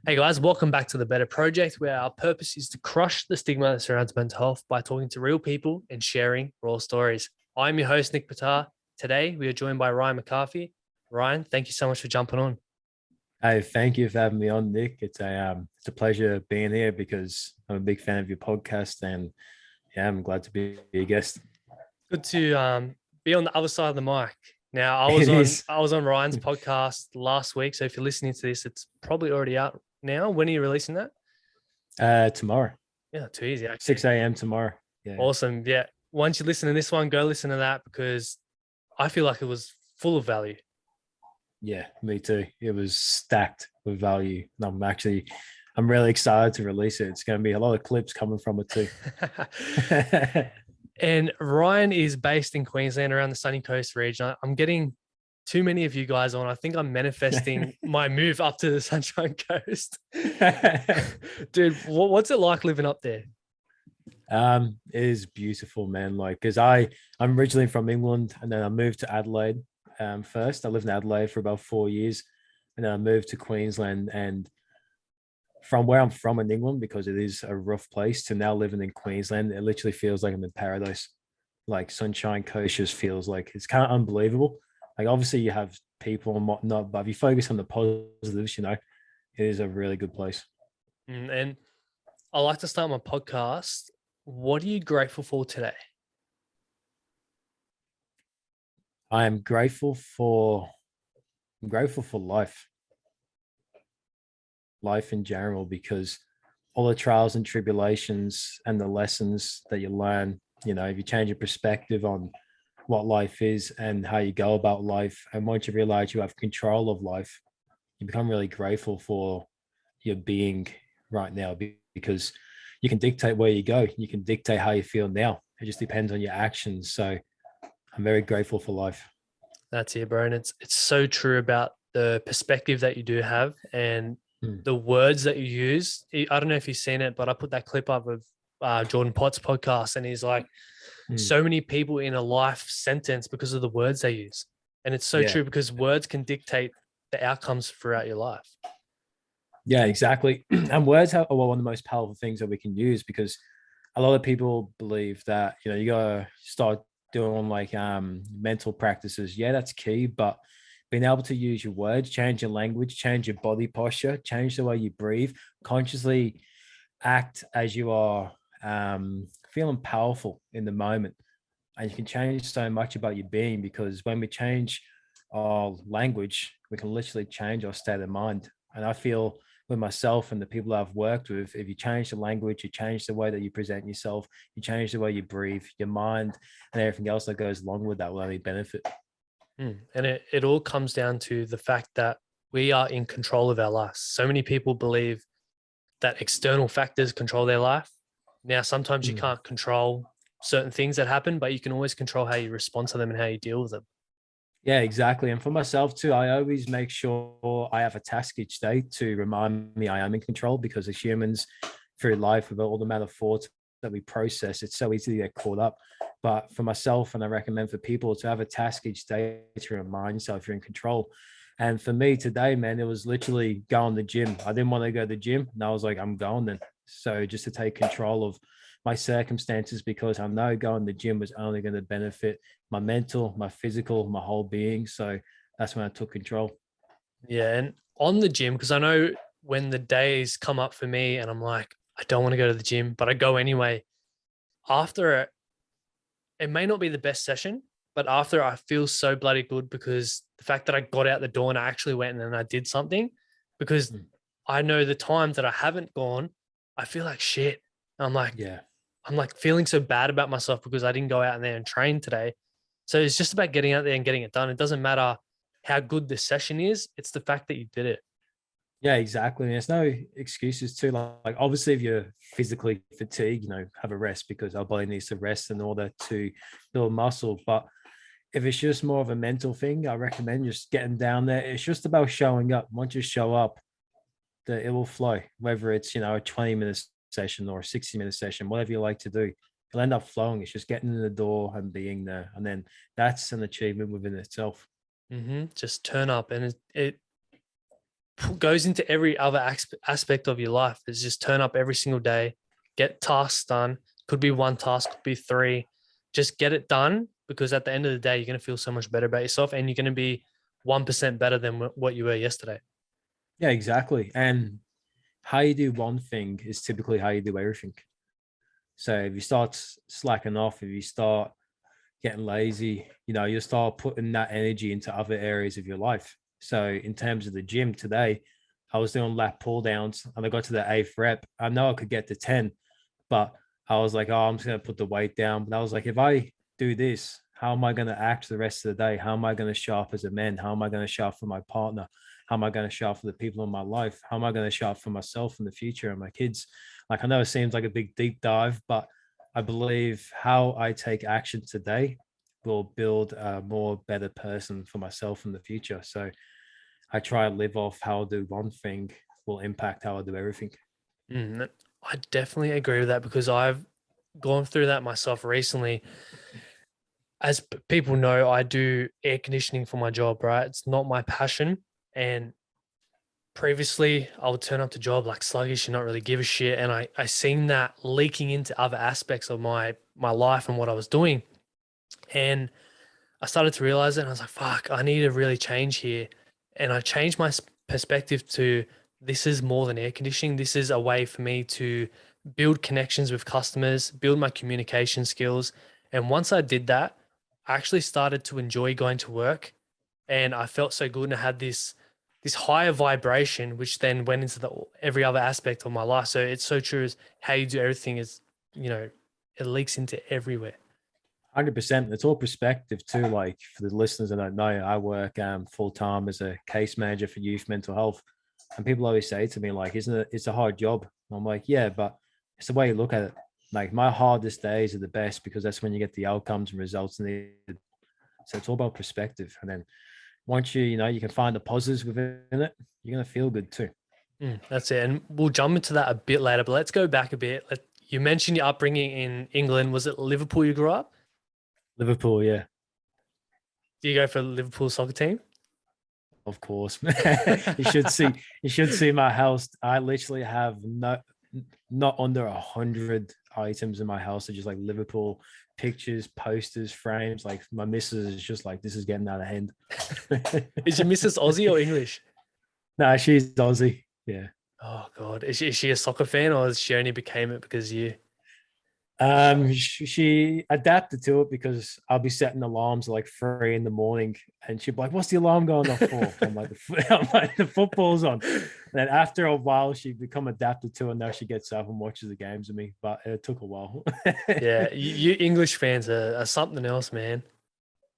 Hey guys, welcome back to the Better Project, where our purpose is to crush the stigma that surrounds mental health by talking to real people and sharing raw stories. I'm your host, Nick Patar. Today, we are joined by Ryan McCarthy. Ryan, thank you so much for jumping on. Hey, thank you for having me on, Nick. It's a pleasure being here because I'm a big fan of your podcast, and yeah, I'm glad to be a guest. Good to be on the other side of the mic. Now, I was It on is I was on Ryan's podcast last week, so if you're listening to this, it's probably already out now. When are you releasing that? tomorrow, Yeah, too easy actually. 6 a.m. tomorrow. Yeah, Awesome. Yeah. Once you listen to this one, go listen to that because I feel like it was full of value. yeah, me too. It was stacked with value. And I'm really excited to release it. It's going to be a lot of clips coming from it too. And Ryan is based in Queensland around the Sunny Coast region. I'm getting too many of you guys on. I think I'm manifesting my move up to the Sunshine Coast. Dude, what's it like living up there? It is beautiful, man. Like, I'm originally from England, and then I moved to Adelaide. First, I lived in Adelaide for about 4 years, and then I moved to Queensland. And from where I'm from in England, because it is a rough place, to now living in Queensland, it literally feels like I'm in paradise. Like Sunshine Coast just feels like it's kind of unbelievable. Like, obviously you have people and whatnot, but if you focus on the positives, it is a really good place. And I like to start my podcast. What are you grateful for today? I am grateful for I'm grateful for life in general, because all the trials and tribulations and the lessons that you learn, if you change your perspective on what life is and how you go about life, and once you realize you have control of life, you become really grateful for your being right now, because you can dictate where you go, you can dictate how you feel now. It just depends on your actions. So I'm very grateful for life. That's it, bro. And it's so true about the perspective that you do have and Mm, the words that you use. I don't know if you've seen it, but I put that clip up of Jordan Potts' podcast, and he's like, mm. so many people in a life sentence because of the words they use. And it's so Yeah. true because words can dictate the outcomes throughout your life. Yeah, exactly. And words are one of the most powerful things that we can use, because a lot of people believe that you gotta start doing like mental practices. Yeah, that's key, but being able to use your words, change your language, change your body posture, change the way you breathe, consciously act as you are feeling powerful in the moment. And you can change so much about your being, because when we change our language, we can literally change our state of mind. And I feel with myself and the people I've worked with, if you change the language, you change the way that you present yourself, you change the way you breathe, your mind and everything else that goes along with that will only benefit. And it all comes down to the fact that we are in control of our lives. So many people believe that external factors control their life. Now, sometimes you Mm. can't control certain things that happen, but you can always control how you respond to them and how you deal with them. Yeah, exactly. And for myself too, I always make sure I have a task each day to remind me I am in control, because as humans through life, with all the amount of thoughts that we process, it's so easy to get caught up. But for myself, and I recommend for people to have a task each day to remind yourself you're in control. And for me today, man, it was literally going to the gym. I didn't want to go to the gym, and I was like, I'm going then. So just to take control of my circumstances, because I know going to the gym was only going to benefit my mental, my physical, my whole being. So that's when I took control. Yeah. And on the gym, because I know when the days come up for me and I'm like, I don't want to go to the gym, but I go anyway. After it may not be the best session, but after I feel so bloody good because the fact that I got out the door and I actually went and then I did something, because Mm. I know the times that I haven't gone, I feel like shit. Yeah. I'm like feeling so bad about myself because I didn't go out there and train today. So it's just about getting out there and getting it done. It doesn't matter how good the session is. It's the fact that you did it. Yeah, exactly. And there's no excuses too. Like obviously, if you're physically fatigued, have a rest, because our body needs to rest in order to build muscle. But if it's just more of a mental thing, I recommend just getting down there. It's just about showing up. Once you show up, that it will flow, whether it's, a 20-minute session or a 60-minute session, whatever you like to do. It'll end up flowing. It's just getting in the door and being there. And then that's an achievement within itself. Just turn up. And it goes into every other aspect of your life. It's just turn up every single day, get tasks done. Could be one task, could be three. Just get it done, because at the end of the day, you're going to feel so much better about yourself, and you're going to be 1% better than what you were yesterday. Yeah, exactly. And how you do one thing is typically how you do everything. So if you start slacking off, if you start getting lazy, you'll start putting that energy into other areas of your life. So in terms of the gym today, I was doing lat pull downs and I got to the eighth rep. I know I could get to 10, but I was like, oh, I'm just going to put the weight down. But I was like, if I do this, how am I going to act the rest of the day? How am I going to show up as a man? How am I going to show up for my partner? How am I going to show up for the people in my life? How am I going to show up for myself in the future and my kids? Like, I know it seems like a big deep dive, but I believe how I take action today will build a more better person for myself in the future. So I try to live off how I do one thing will impact how I do everything. I definitely agree with that, because I've gone through that myself recently. As people know, I do air conditioning for my job, right? It's not my passion. And previously, I would turn up to job like sluggish and not really give a shit. And I seen that leaking into other aspects of my life and what I was doing. And I started to realize it, and I was like, fuck, I need to really change here. And I changed my perspective to, this is more than air conditioning. This is a way for me to build connections with customers, build my communication skills. And once I did that, I actually started to enjoy going to work, and I felt so good, and I had this higher vibration, which then went into every other aspect of my life. So it's so true, as how you do everything is, it leaks into everywhere. 100%. It's all perspective too. Like for the listeners that don't know, I work full time as a case manager for youth mental health, and people always say to me like, "Isn't it? It's a hard job." And I'm like, "Yeah, but it's the way you look at it. Like my hardest days are the best because that's when you get the outcomes and results needed." So it's all about perspective, and then once you can find the positives within it, you're gonna feel good too. That's it. And we'll jump into that a bit later, but let's go back a bit. You mentioned your upbringing in England. Was it Liverpool you grew up? Liverpool, yeah. Do you go for Liverpool soccer team? Of course. You should see my house. I literally have not under 100 items in my house. They're just like Liverpool pictures, posters, frames. Like my missus is just like, this is getting out of hand. Is your missus Aussie or English? No, she's Aussie. Yeah. Oh God, is she a soccer fan, or she only became it because you? She adapted to it because I'll be setting alarms at like 3 in the morning, and she'd be like, "What's the alarm going off for?" I'm like, "The football's on." And then after a while, she become adapted to it. And now she gets up and watches the games with me, but it took a while. Yeah, you English fans are something else, man.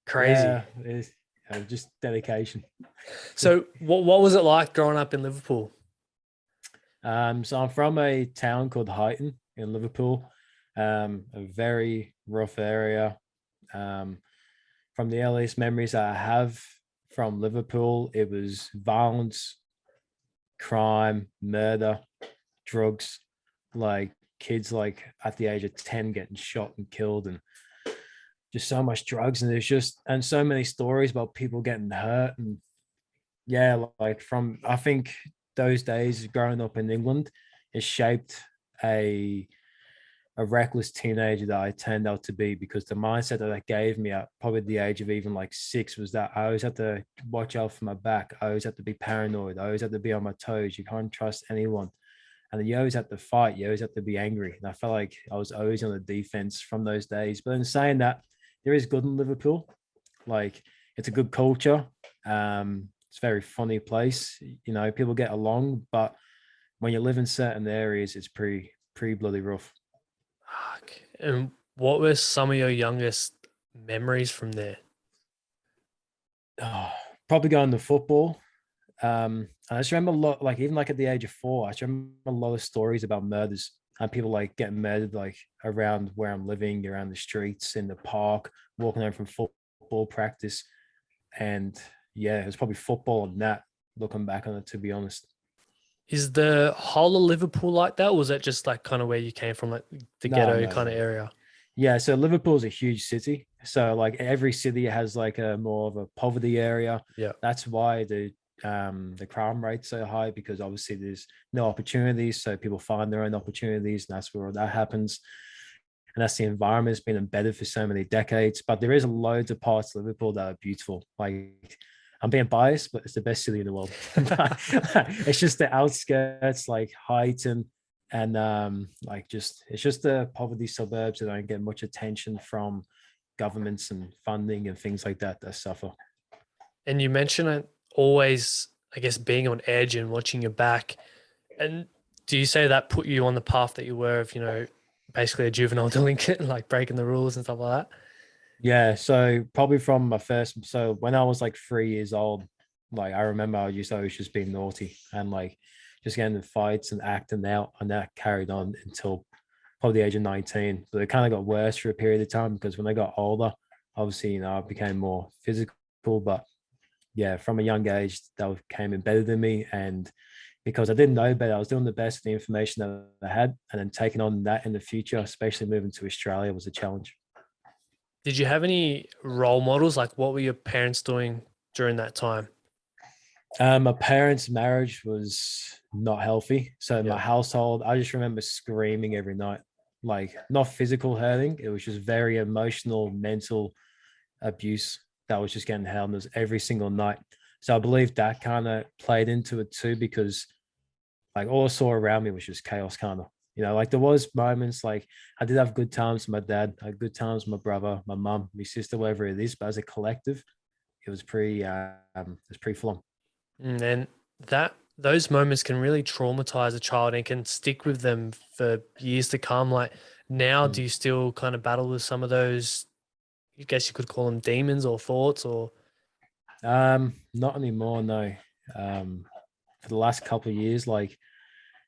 Crazy. Yeah, it's just dedication. So, what was it like growing up in Liverpool? So I'm from a town called Huyton in Liverpool, a very rough area. Um, from the earliest memories I have from Liverpool, it was violence, crime, murder, drugs, like kids like at the age of 10 getting shot and killed, and just so much drugs. And there's just and so many stories about people getting hurt. And yeah, like from I think those days growing up in England, it shaped a reckless teenager that I turned out to be, because the mindset that that gave me at probably the age of even like 6 was that I always have to watch out for my back. I always have to be paranoid. I always have to be on my toes. You can't trust anyone. And then you always have to fight. You always have to be angry. And I felt like I was always on the defense from those days. But in saying that, there is good in Liverpool. Like it's a good culture. It's a very funny place. People get along, but when you live in certain areas, it's pretty bloody rough. Fuck. And what were some of your youngest memories from there? Oh, probably going to football. And I just remember a lot, like even like at the age of 4, I just remember a lot of stories about murders and people like getting murdered like around where I'm living, around the streets, in the park, walking home from football practice. And yeah, it was probably football and that, looking back on it, to be honest. Is the whole of Liverpool like that, or was that just like kind of where you came from, like the No, ghetto no, kind of no. area? Yeah, so Liverpool's a huge city. So like every city has like a more of a poverty area. Yeah. That's why the the crime rate's so high because obviously there's no opportunities, so people find their own opportunities, and that's where that happens. And that's the environment that's been embedded for so many decades. But there is loads of parts of Liverpool that are beautiful. Like, I'm being biased, but it's the best city in the world. It's just the outskirts, like Highton, and like just it's just the poverty suburbs that don't get much attention from governments and funding and things like that suffer. And you mentioned it always, I guess, being on edge and watching your back. And do you say that put you on the path that you were of, basically a juvenile delinquent, like breaking the rules and stuff like that? Yeah, so probably from my first, so when I was like 3 years old, like I remember I used to always just being naughty and like just getting in fights and acting out, and that carried on until probably the age of 19. But it kind of got worse for a period of time because when I got older, obviously, I became more physical. But yeah, from a young age, that became embedded in me. And because I didn't know better, I was doing the best with the information that I had, and then taking on that in the future, especially moving to Australia, was a challenge. Did you have any role models? Like, what were your parents doing during that time? My parents' marriage was not healthy. So in my Yeah. household, I just remember screaming every night, like not physical hurting. It was just very emotional, mental abuse that was just getting held us every single night. So I believe that kind of played into it too, because like all I saw around me was just chaos kind of. Like there was moments like I did have good times with my dad, I had good times with my brother, my mum, my sister, whatever it is. But as a collective, it was pretty full on. And that those moments can really traumatize a child and can stick with them for years to come. Like now, do Mm. you still kind of battle with some of those, I guess you could call them demons or thoughts or Not anymore, no. Um, for the last couple of years, like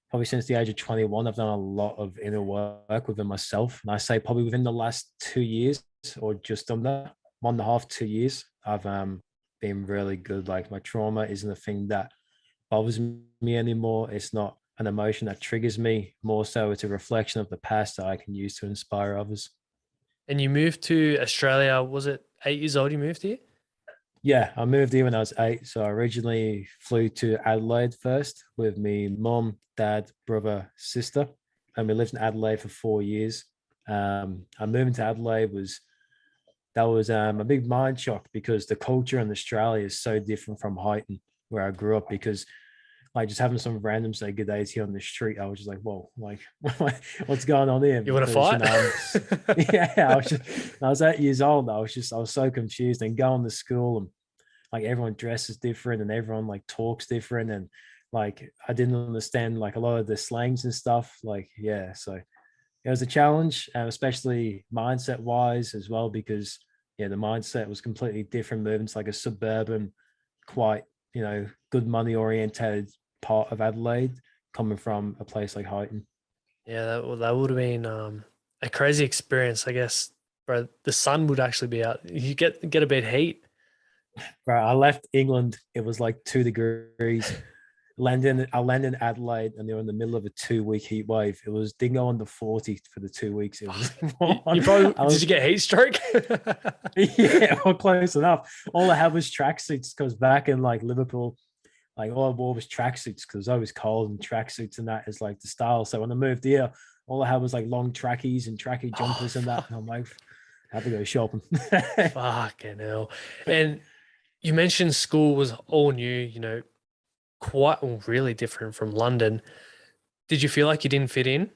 probably since the age of 21, I've done a lot of inner work within myself. And I say probably within the last 2 years or just under 1.5, 2 years, I've been really good. Like my trauma isn't a thing that bothers me anymore. It's not an emotion that triggers me. More so, it's a reflection of the past that I can use to inspire others. and you moved to Australia, was it 8 years old you moved here? Yeah, I moved here when I was 8. So I originally flew to Adelaide first with me mom, dad, brother, sister, and we lived in Adelaide for 4 years. I moving to Adelaide was a big mind shock because the culture in Australia is so different from Highton, where I grew up. Because like just having some random say good days here on the street, I was just like, whoa, like what's going on here? You want to Because fight? yeah, I was 8 years old. I was so confused and going to school, and like everyone dresses different and everyone like talks different, and like I didn't understand like a lot of the slangs and stuff. Like yeah, so it was a challenge, especially mindset wise as well, because yeah, the mindset was completely different. Moving to like a suburban, quite good money oriented part of Adelaide, coming from a place like Highton. Yeah, that would have been a crazy experience, I guess. Bro, the sun would actually be out. You get a bit heat. Right, I left England. It was like 2 degrees. I landed in Adelaide, and they were in the middle of a 2 week heat wave. It was didn't go under 40 for the 2 weeks. It was You probably I did you was get heat stroke? yeah, well, close enough. All I had was tracksuits because back in like Liverpool, like all I wore was tracksuits because it was always cold, and tracksuits and that is like the style. So when I moved here, all I had was like long trackies and tracky Oh, jumpers and that. And I'm like, I have to go shopping. fucking hell. And you mentioned school was all new, quite well, really different from London. Did you feel like you didn't fit in?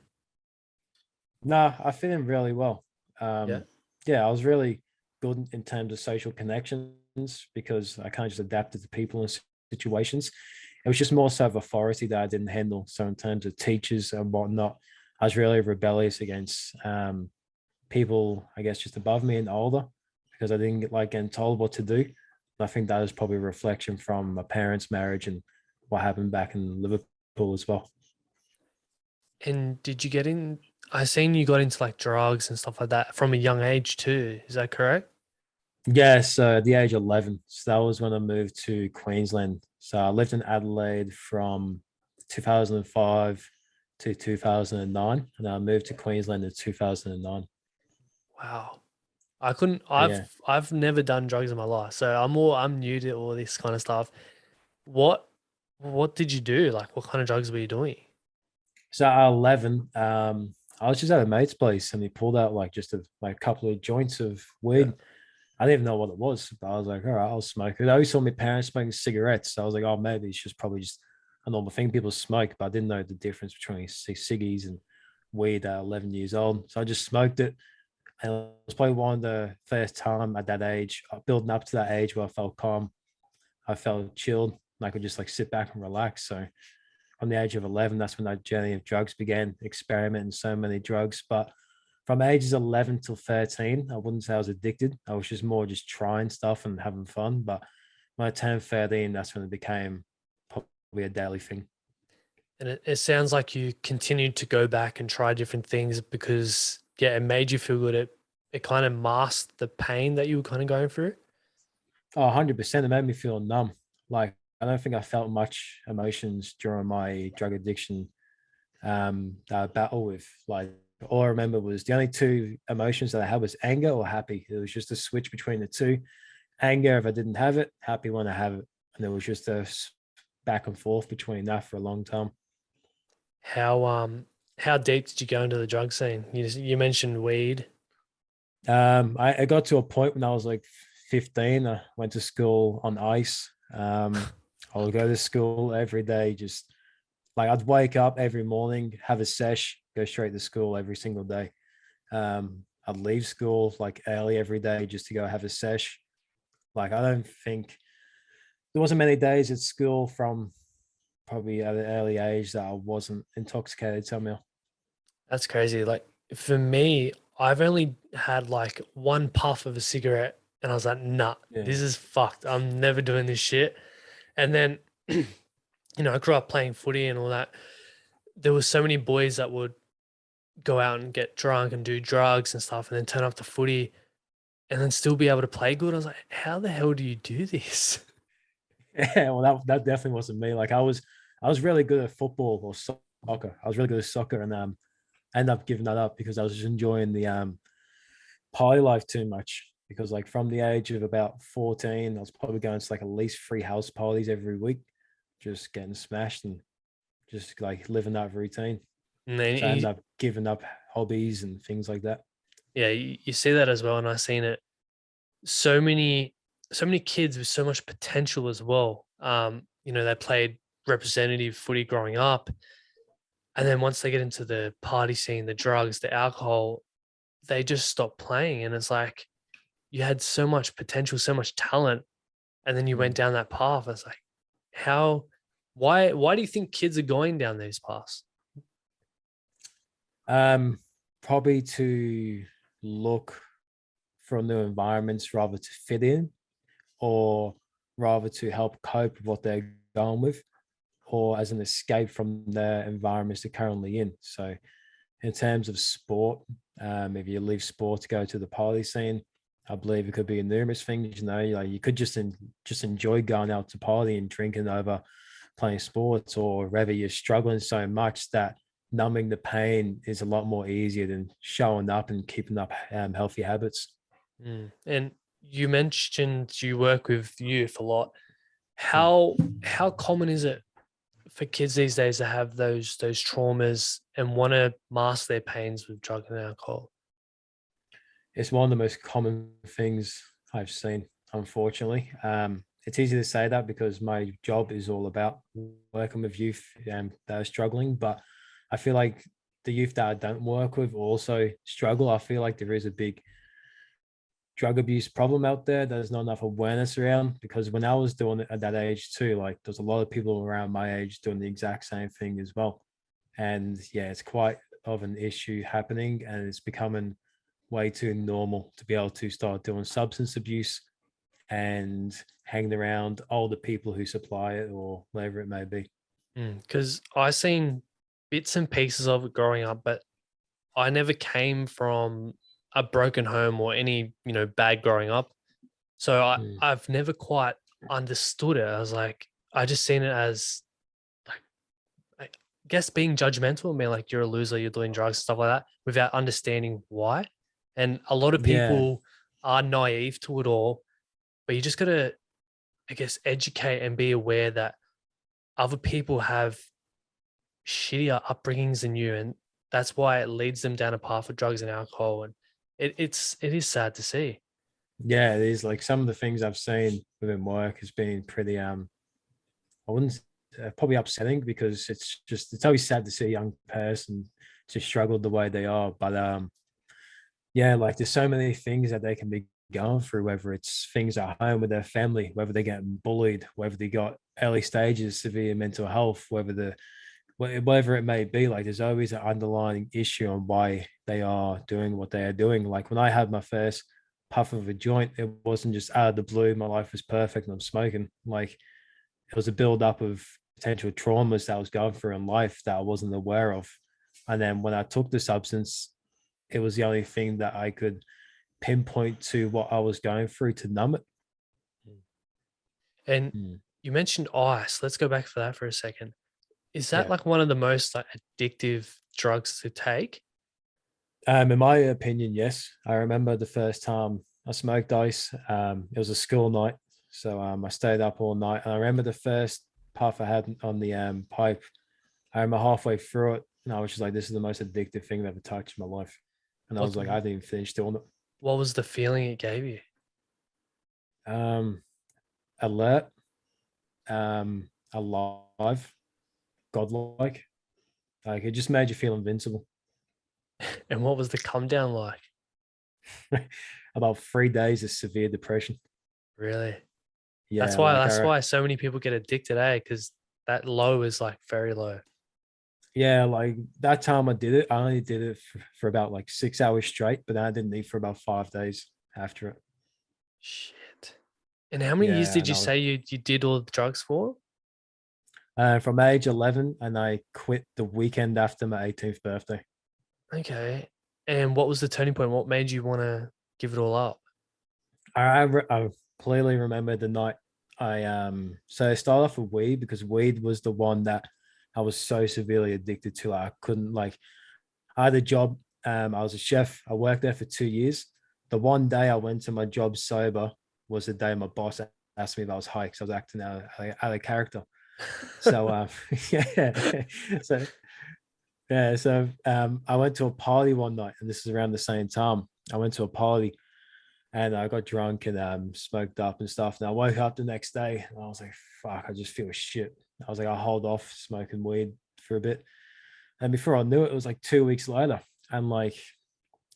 No, I fit in really well. Yeah. Um, yeah, I was really good in terms of social connections because I kind of just adapted to people and situations. It was just more so of authority that I didn't handle. So in terms of teachers and whatnot, I was really rebellious against people, I guess, just above me and older because I didn't get like getting told what to do. I think that is probably a reflection from my parents' marriage and what happened back in Liverpool as well. And did you get in? I seen you got into like drugs and stuff like that from a young age too. Is that correct? Yes, at the age of 11. So that was when I moved to Queensland. So I lived in Adelaide from 2005 to 2009, and I moved to Queensland in 2009. Wow. I couldn't Yeah. I've never done drugs in my life. So I'm new to all this kind of stuff. What what did you do? Like, what kind of drugs were you doing? So at 11, I was just at a mate's place and he pulled out like just a couple of joints of Yeah. weed. I didn't even know what it was, but I was like, all right, I'll smoke it. I always saw my parents smoking cigarettes. So I was like, oh, maybe it's just probably just a normal thing people smoke, but I didn't know the difference between ciggies and weed at 11 years old. So I just smoked it. And it was probably one of the first time at that age, building up to that age where I felt calm. I felt chilled. And I could just like sit back and relax. So from the age of 11, that's when that journey of drugs began, experimenting so many drugs. But from ages 11 till 13, I wouldn't say I was addicted. I was just more just trying stuff and having fun. But when I turned 13, that's when it became probably a daily thing. And it sounds like you continued to go back and try different things because, yeah, it made you feel good. It kind of masked the pain that you were kind of going through. Oh, 100%. It made me feel numb. Like, I don't think I felt much emotions during my drug addiction that I battle with. Like, all I remember was the only two emotions that I had was anger or happy. It was just a switch between the two. Anger if I didn't have it, happy when I have it. And it was just a back and forth between that for a long time. How deep did you go into the drug scene? You mentioned weed. I got to a point when I was like 15. I went to school on ice. I would go to school every day, just like I'd wake up every morning, have a sesh, go straight to school every single day. I'd leave school like early every day just to go have a sesh. Like I don't think there wasn't many days at school from probably at an early age that I wasn't intoxicated somehow. That's crazy. Like for me, I've only had like one puff of a cigarette and I was like, nah, Yeah. this is fucked. I'm never doing this shit. And then, I grew up playing footy and all that. There were so many boys that would go out and get drunk and do drugs and stuff and then turn up to footy and then still be able to play good. I was like, how the hell do you do this? Yeah, well, that definitely wasn't me. Like I was really good at football or soccer. I was really good at soccer, and ended up giving that up because I was just enjoying the party life too much. Because like from the age of about 14, I was probably going to like at least 3 house parties every week, just getting smashed and just like living that routine. And then So I ended up giving up hobbies and things like that. yeah, you see that as well. And I've seen it so many so many kids with so much potential as well. They played representative footy growing up, and then once they get into the party scene, the drugs, the alcohol, they just stop playing. And it's like you had so much potential, so much talent, and then you went Mm. down that path. It's like how why do you think kids are going down these paths? Um, Probably to look for new environments rather to fit in, or rather to help cope with what they're going with, or as an escape from the environments they're currently in. So, in terms of sport, if you leave sport to go to the party scene, I believe it could be numerous things. Like you could just enjoy going out to party and drinking over playing sports, or whether you're struggling so much that numbing the pain is a lot more easier than showing up and keeping up healthy habits. And you mentioned you work with youth a lot. Mm. How common is it for kids these days to have those traumas and want to mask their pains with drug and alcohol? It's one of the most common things I've seen, unfortunately. It's easy to say that because my job is all about working with youth that are struggling, but I feel like the youth that I don't work with also struggle. I feel like there is a big drug abuse problem out there. There's not enough awareness around, because when I was doing it at that age too, like there's a lot of people around my age doing the exact same thing as well. And yeah, it's quite of an issue happening, and it's becoming way too normal to be able to start doing substance abuse and hanging around older people who supply it or whatever it may be. Because I seen bits and pieces of it growing up, but I never came from a broken home or any bad growing up. So Mm. I've never quite understood it. I was like, I just seen it as like, I guess being judgmental and being like, you're a loser, you're doing drugs, stuff like that, without understanding why. And a lot of Yeah. people are naive to it all, but you just gotta, I guess, educate and be aware that other people have shittier upbringings than you, and that's why it leads them down a path of drugs and alcohol. And it is sad to see. Yeah, it is. Like some of the things I've seen within work has been pretty I wouldn't probably upsetting, because it's always sad to see a young person to struggle the way they are. But yeah, like there's so many things that they can be going through, whether it's things at home with their family, whether they're getting bullied, whether they got early stages severe mental health, whatever it may be. Like there's always an underlying issue on why they are doing what they are doing. Like when I had my first puff of a joint, it wasn't just out of the blue, my life was perfect and I'm smoking. Like it was a build up of potential traumas that I was going through in life that I wasn't aware of. And then when I took the substance, it was the only thing that I could pinpoint to what I was going through to numb it. And Mm. you mentioned ice. Let's go back for that for a second. Is that Yeah. like one of the most like addictive drugs to take? In my opinion, yes. I remember the first time I smoked ice. It was a school night, so I stayed up all night, and I remember the first puff I had on the pipe. I remember halfway through it, and I was just like, "This is the most addictive thing I've ever touched in my life." And I What was like, "I didn't even finish doing it." what was the feeling it gave you? Um, Alert, alive, godlike. Like it just made you feel invincible. And what was the come down like? About 3 days of severe depression. Really? Yeah, That's why so many people get addicted, eh? Because that low is like very low. yeah, like that time I did it, I only did it for about like 6 hours straight, but then I didn't eat for about 5 days after it. Shit. And how many years Yeah, did and you I was say you did all the drugs for? from age 11, and I quit the weekend after my 18th birthday. Okay. And what was the turning point? What made you want to give it all up? I clearly remember the night so I started off with weed, because weed was the one that I was so severely addicted to. I couldn't like I had a job. I was a chef. I worked there for 2 years. The one day I went to my job sober was the day my boss asked me if I was high, because I was acting out of character. So yeah, so I went to a party one night, and this is around the same time. I went to a party and I got drunk and smoked up and stuff. And I woke up the next day and I was like, "Fuck, I just feel shit." I was like, "I'll hold off smoking weed for a bit." And before I knew it, it was like 2 weeks later, and like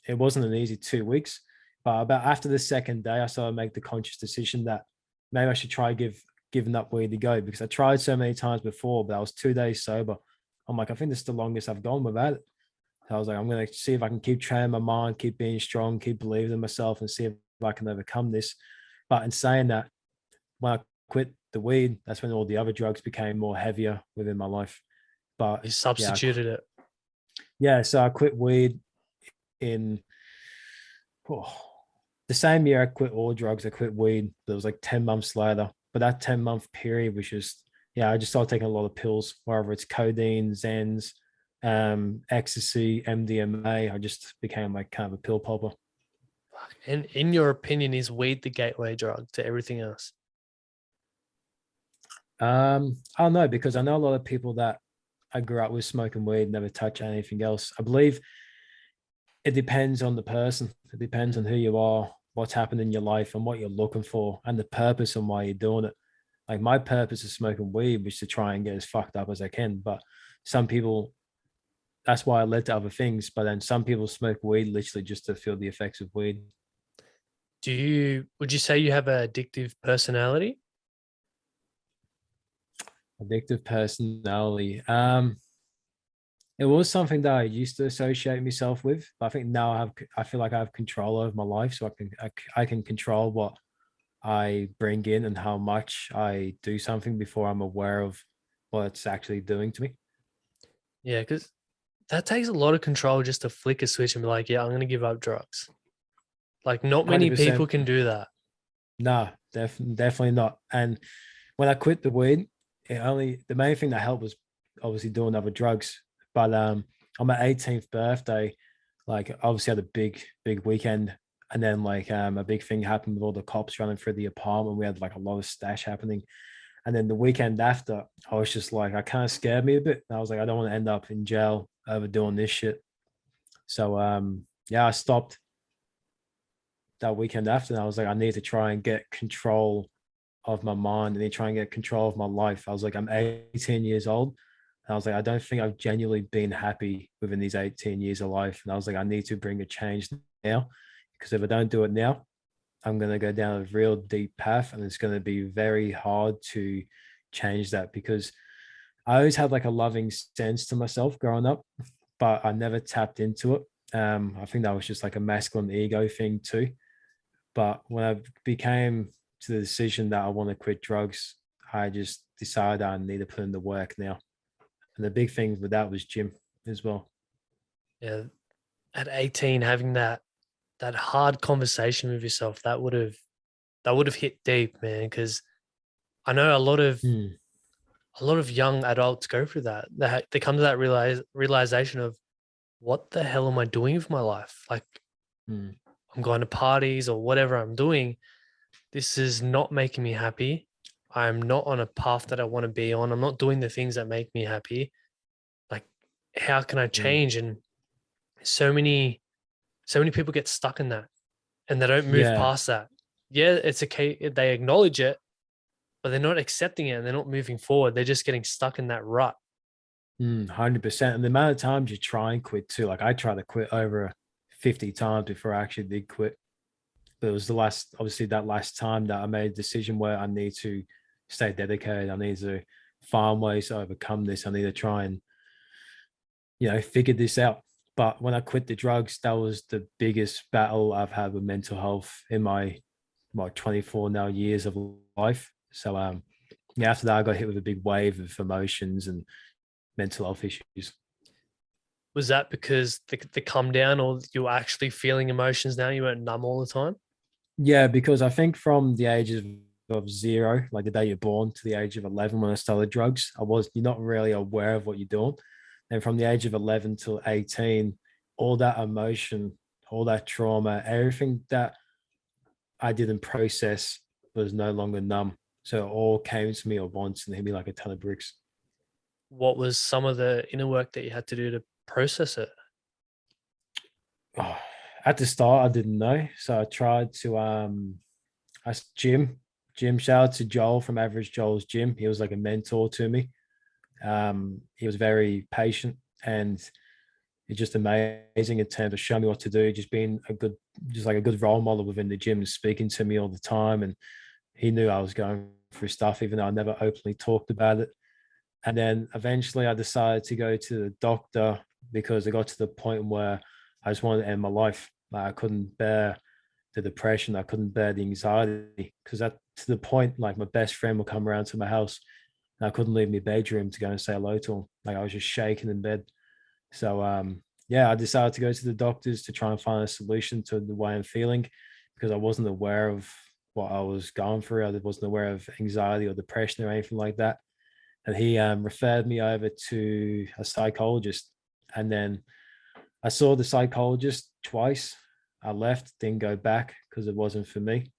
it wasn't an easy 2 weeks. But about after the second day, I started to make the conscious decision that maybe I should try giving up weed a go, because I tried so many times before, but I was 2 days sober. I'm like, I think this is the longest I've gone without it. So I was like, I'm gonna see if I can keep training my mind, keep being strong, keep believing in myself, and see if I can overcome this. But in saying that, when I quit the weed, that's when all the other drugs became more heavier within my life. But You yeah, substituted it. yeah. So I quit weed in oh, the same year I quit all drugs. I quit weed. But it was like 10 months later. But that 10 month period was just yeah. I just started taking a lot of pills, whether it's codeine, Zens, ecstasy, MDMA. I just became like kind of a pill popper. And in your opinion, is weed the gateway drug to everything else? I don't know, because I know a lot of people that I grew up with smoking weed, never touch anything else. I believe it depends on the person. It depends on who you are, what's happened in your life, and what you're looking for, and the purpose and why you're doing it. Like my purpose of smoking weed was to try and get as fucked up as I can. But some people, that's why I led to other things. But then some people smoke weed literally just to feel the effects of weed. Would you say you have an addictive personality? Addictive personality. It was something that I used to associate myself with, but I think now I feel like I have control over my life, so I can control what I bring in and how much I do something before I'm aware of what it's actually doing to me. Yeah, because that takes a lot of control just to flick a switch and be like, yeah, I'm going to give up drugs. Like, not many people 100%. can do that. No, definitely not. And when I quit the weed, the main thing that helped was obviously doing other drugs. But on my 18th birthday, like obviously had a big weekend, and then like a big thing happened with all the cops running through the apartment. We had like a lot of stash happening, And then the weekend after, I was just like, I kind of scared me a bit. I was like, I don't want to end up in jail over doing this shit. So yeah, I stopped that weekend after. And I was like, I need to try and get control of my mind. I need to try and get control of my life. I was like, I'm 18 years old. And I was like, I don't think I've genuinely been happy within these 18 years of life. And I was like, I need to bring a change now. Because if I don't do it now, I'm going to go down a real deep path, and it's going to be very hard to change that, because I always had like a loving sense to myself growing up, but I never tapped into it. I think that was just like a masculine ego thing too. But when I became to the decision that I want to quit drugs, I just decided I need to put in the work now. And the big thing with that was gym as well. Yeah. At 18, having that hard conversation with yourself, that would have hit deep, man. Because I know Mm, a lot of young adults go through that. They come to that realization of, what the hell am I doing with my life? Like, mm, I'm going to parties or whatever I'm doing. This is not making me happy. I'm not on a path that I want to be on. I'm not doing the things that make me happy. Like, how can I mm. change? And so many, so many people get stuck in that, and they don't move Yeah, past that. Yeah, it's okay. They acknowledge it, but they're not accepting it and they're not moving forward. They're just getting stuck in that rut. 100%. And the amount of times you try and quit too, like I tried to quit over 50 times before I actually did quit. But it was obviously that last time that I made a decision where I need to stay dedicated. I need to find ways to overcome this. I need to try and, figure this out. But when I quit the drugs, that was the biggest battle I've had with mental health in my 24 now years of life. So yeah, after that I got hit with a big wave of emotions and mental health issues. Was that because the come down, or you're actually feeling emotions now? You weren't numb all the time? Yeah, because I think from the age of zero, like the day you're born, to the age of 11 when I started drugs, you're not really aware of what you're doing. And from the age of 11 till 18, all that emotion, all that trauma, everything that I didn't process was no longer numb. So it all came to me at once and hit me like a ton of bricks. What was some of the inner work that you had to do to process it? Oh, at the start, I didn't know. So I tried to, Jim, shout out to Joel from Average Joel's Gym. He was like a mentor to me. He was very patient, and it's just amazing in terms of showing me what to do, just being just like a good role model within the gym, speaking to me all the time. And he knew I was going through stuff, even though I never openly talked about it. And then eventually I decided to go to the doctor because I got to the point where I just wanted to end my life. Like I couldn't bear the depression. I couldn't bear the anxiety, because that to the point, like my best friend would come around to my house and I couldn't leave my bedroom to go and say hello to him. Like I was just shaking in bed. So yeah, I decided to go to the doctors to try and find a solution to the way I'm feeling, because I wasn't aware of what I was going through. I wasn't aware of anxiety or depression or anything like that. And he referred me over to a psychologist. And then I saw the psychologist twice. I left, didn't go back because it wasn't for me.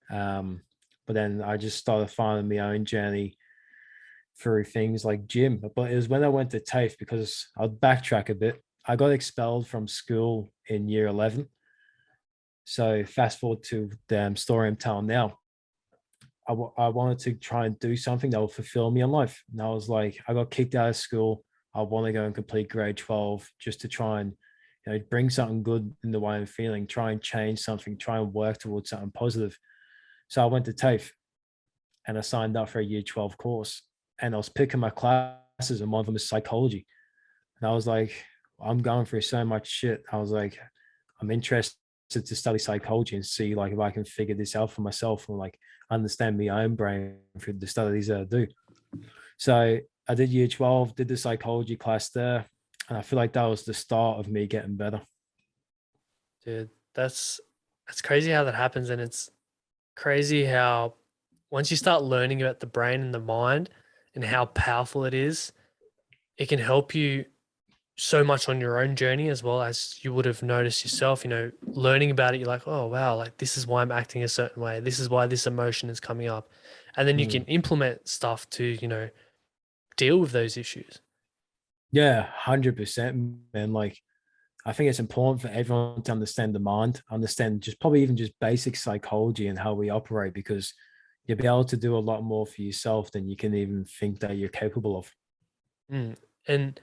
But then I just started finding my own journey through things like gym. But it was when I went to TAFE, because I'll backtrack a bit. I got expelled from school in year 11. So fast forward to the story I'm telling now. I wanted to try and do something that will fulfill me in life. And I was like, I got kicked out of school. I want to go and complete grade 12 just to try and bring something good in the way I'm feeling, try and change something, try and work towards something positive. So I went to TAFE and I signed up for a year 12 course, and I was picking my classes, and one of them is psychology. And I was like, I'm going through so much shit. I was like, I'm interested to study psychology and see like if I can figure this out for myself and like understand my own brain through the studies that I do. So I did year 12, did the psychology class there. And I feel like that was the start of me getting better. Dude, that's crazy how that happens. And it's crazy how, once you start learning about the brain and the mind and how powerful it is, it can help you so much on your own journey, as well as you would have noticed yourself, learning about it. You're like, oh, wow, like this is why I'm acting a certain way. This is why this emotion is coming up. and then you can Mm. implement stuff to, deal with those issues. Yeah, 100%, man. Like, I think it's important for everyone to understand the mind, understand just probably even just basic psychology and how we operate, because you'll be able to do a lot more for yourself than you can even think that you're capable of. Mm. And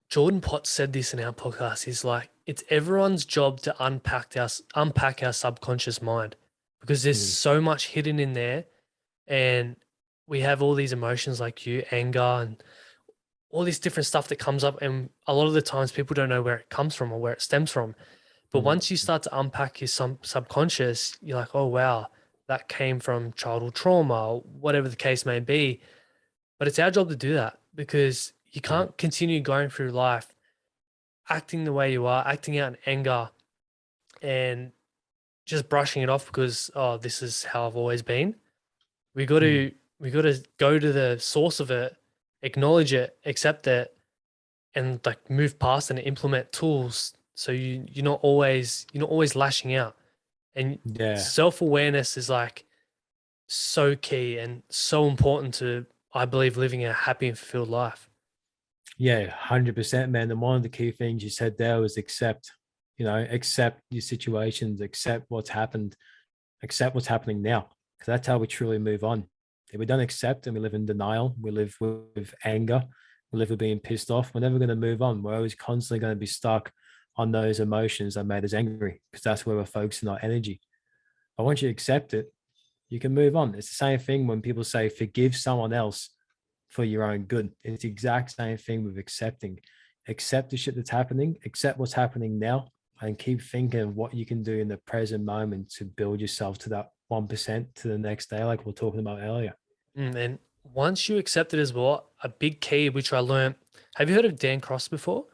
Jordan Potts said this in our podcast. He's like, it's everyone's job to unpack our subconscious mind, because there's Mm. so much hidden in there, and we have all these emotions like anger and all this different stuff that comes up, and a lot of the times people don't know where it comes from or where it stems from. But Mm. once you start to unpack your subconscious, you're like, oh wow, that came from childhood trauma, or whatever the case may be. But it's our job to do that, because you Yeah. can't continue going through life acting the way you are, acting out in anger and just brushing it off because, oh, this is how I've always been. We got Mm. to we got to go to the source of it, acknowledge it, accept it, and like move past and implement tools so you're not always lashing out. And Yeah. self-awareness is like so key and so important to, I believe, living a happy and fulfilled life. Yeah, 100%, man. And one of the key things you said there was accept, accept your situations, accept what's happened, accept what's happening now. Because that's how we truly move on. If we don't accept and we live in denial, we live with anger, we live with being pissed off, we're never going to move on. We're always constantly going to be stuck on those emotions that made us angry, because that's where we're focusing our energy. But once you accept it, you can move on. It's the same thing when people say forgive someone else for your own good. It's the exact same thing with accepting. Accept the shit that's happening, accept what's happening now, and keep thinking of what you can do in the present moment to build yourself to that 1% to the next day, like we are talking about earlier. And once you accept it as well, a big key which I learned. Have you heard of Dan Cross before?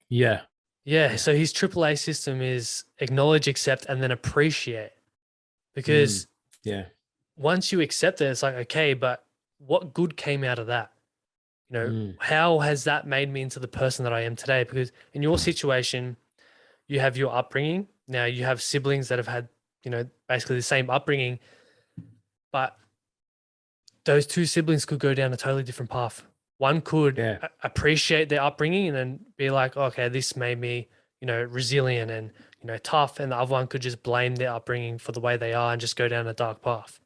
Yeah. Yeah. Yeah. So his AAA system is acknowledge, accept, and then appreciate. Mm. Because Yeah. once you accept it, it's like, okay, but what good came out of that? Mm. How has that made me into the person that I am today? Because in your situation, you have your upbringing. Now you have siblings that have had, basically the same upbringing, but those two siblings could go down a totally different path. One could Yeah. appreciate their upbringing and then be like, okay, this made me, resilient and, tough. And the other one could just blame their upbringing for the way they are and just go down a dark path.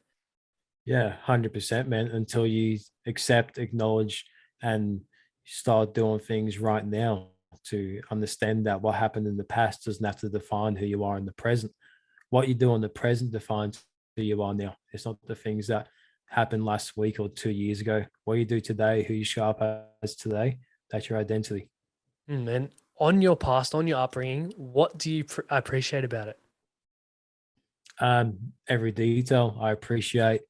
Yeah. 100%, man. Until you accept, acknowledge, and start doing things right now to understand that what happened in the past doesn't have to define who you are in the present. What you do in the present defines who you are now. It's not the things that happened last week or 2 years ago. What you do today, who you show up as today, that's your identity. And on your past, on your upbringing, what do you appreciate about it? Every detail I appreciate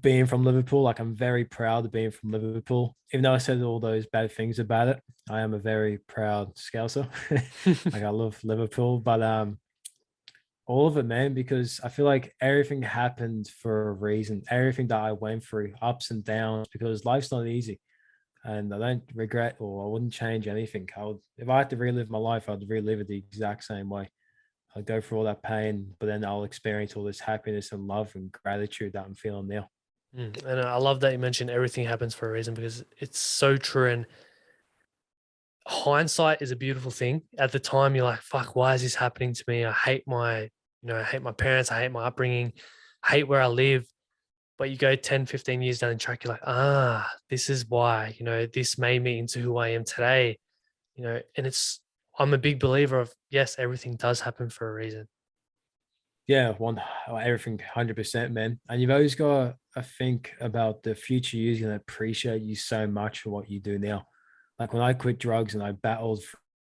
being from Liverpool. Like, I'm very proud of being from Liverpool. Even though I said all those bad things about it, I am a very proud Scouser. Like, I love Liverpool, but all of it, man, because I feel like everything happened for a reason. Everything that I went through, ups and downs, because life's not easy. And I don't regret, or I wouldn't change anything. I would, if I had to relive my life, I'd relive it the exact same way. I'd go through all that pain, but then I'll experience all this happiness and love and gratitude that I'm feeling now. And I love that you mentioned everything happens for a reason, because it's so true. And hindsight is a beautiful thing. At the time, you're like, fuck, why is this happening to me? I hate my parents. I hate my upbringing. I hate where I live. But you go 10, 15 years down the track, you're like, this is why, this made me into who I am today, and I'm a big believer of, yes, everything does happen for a reason. Yeah, everything 100%, man. And you've always got to think about the future you's going to appreciate you so much for what you do now. Like, when I quit drugs and I battled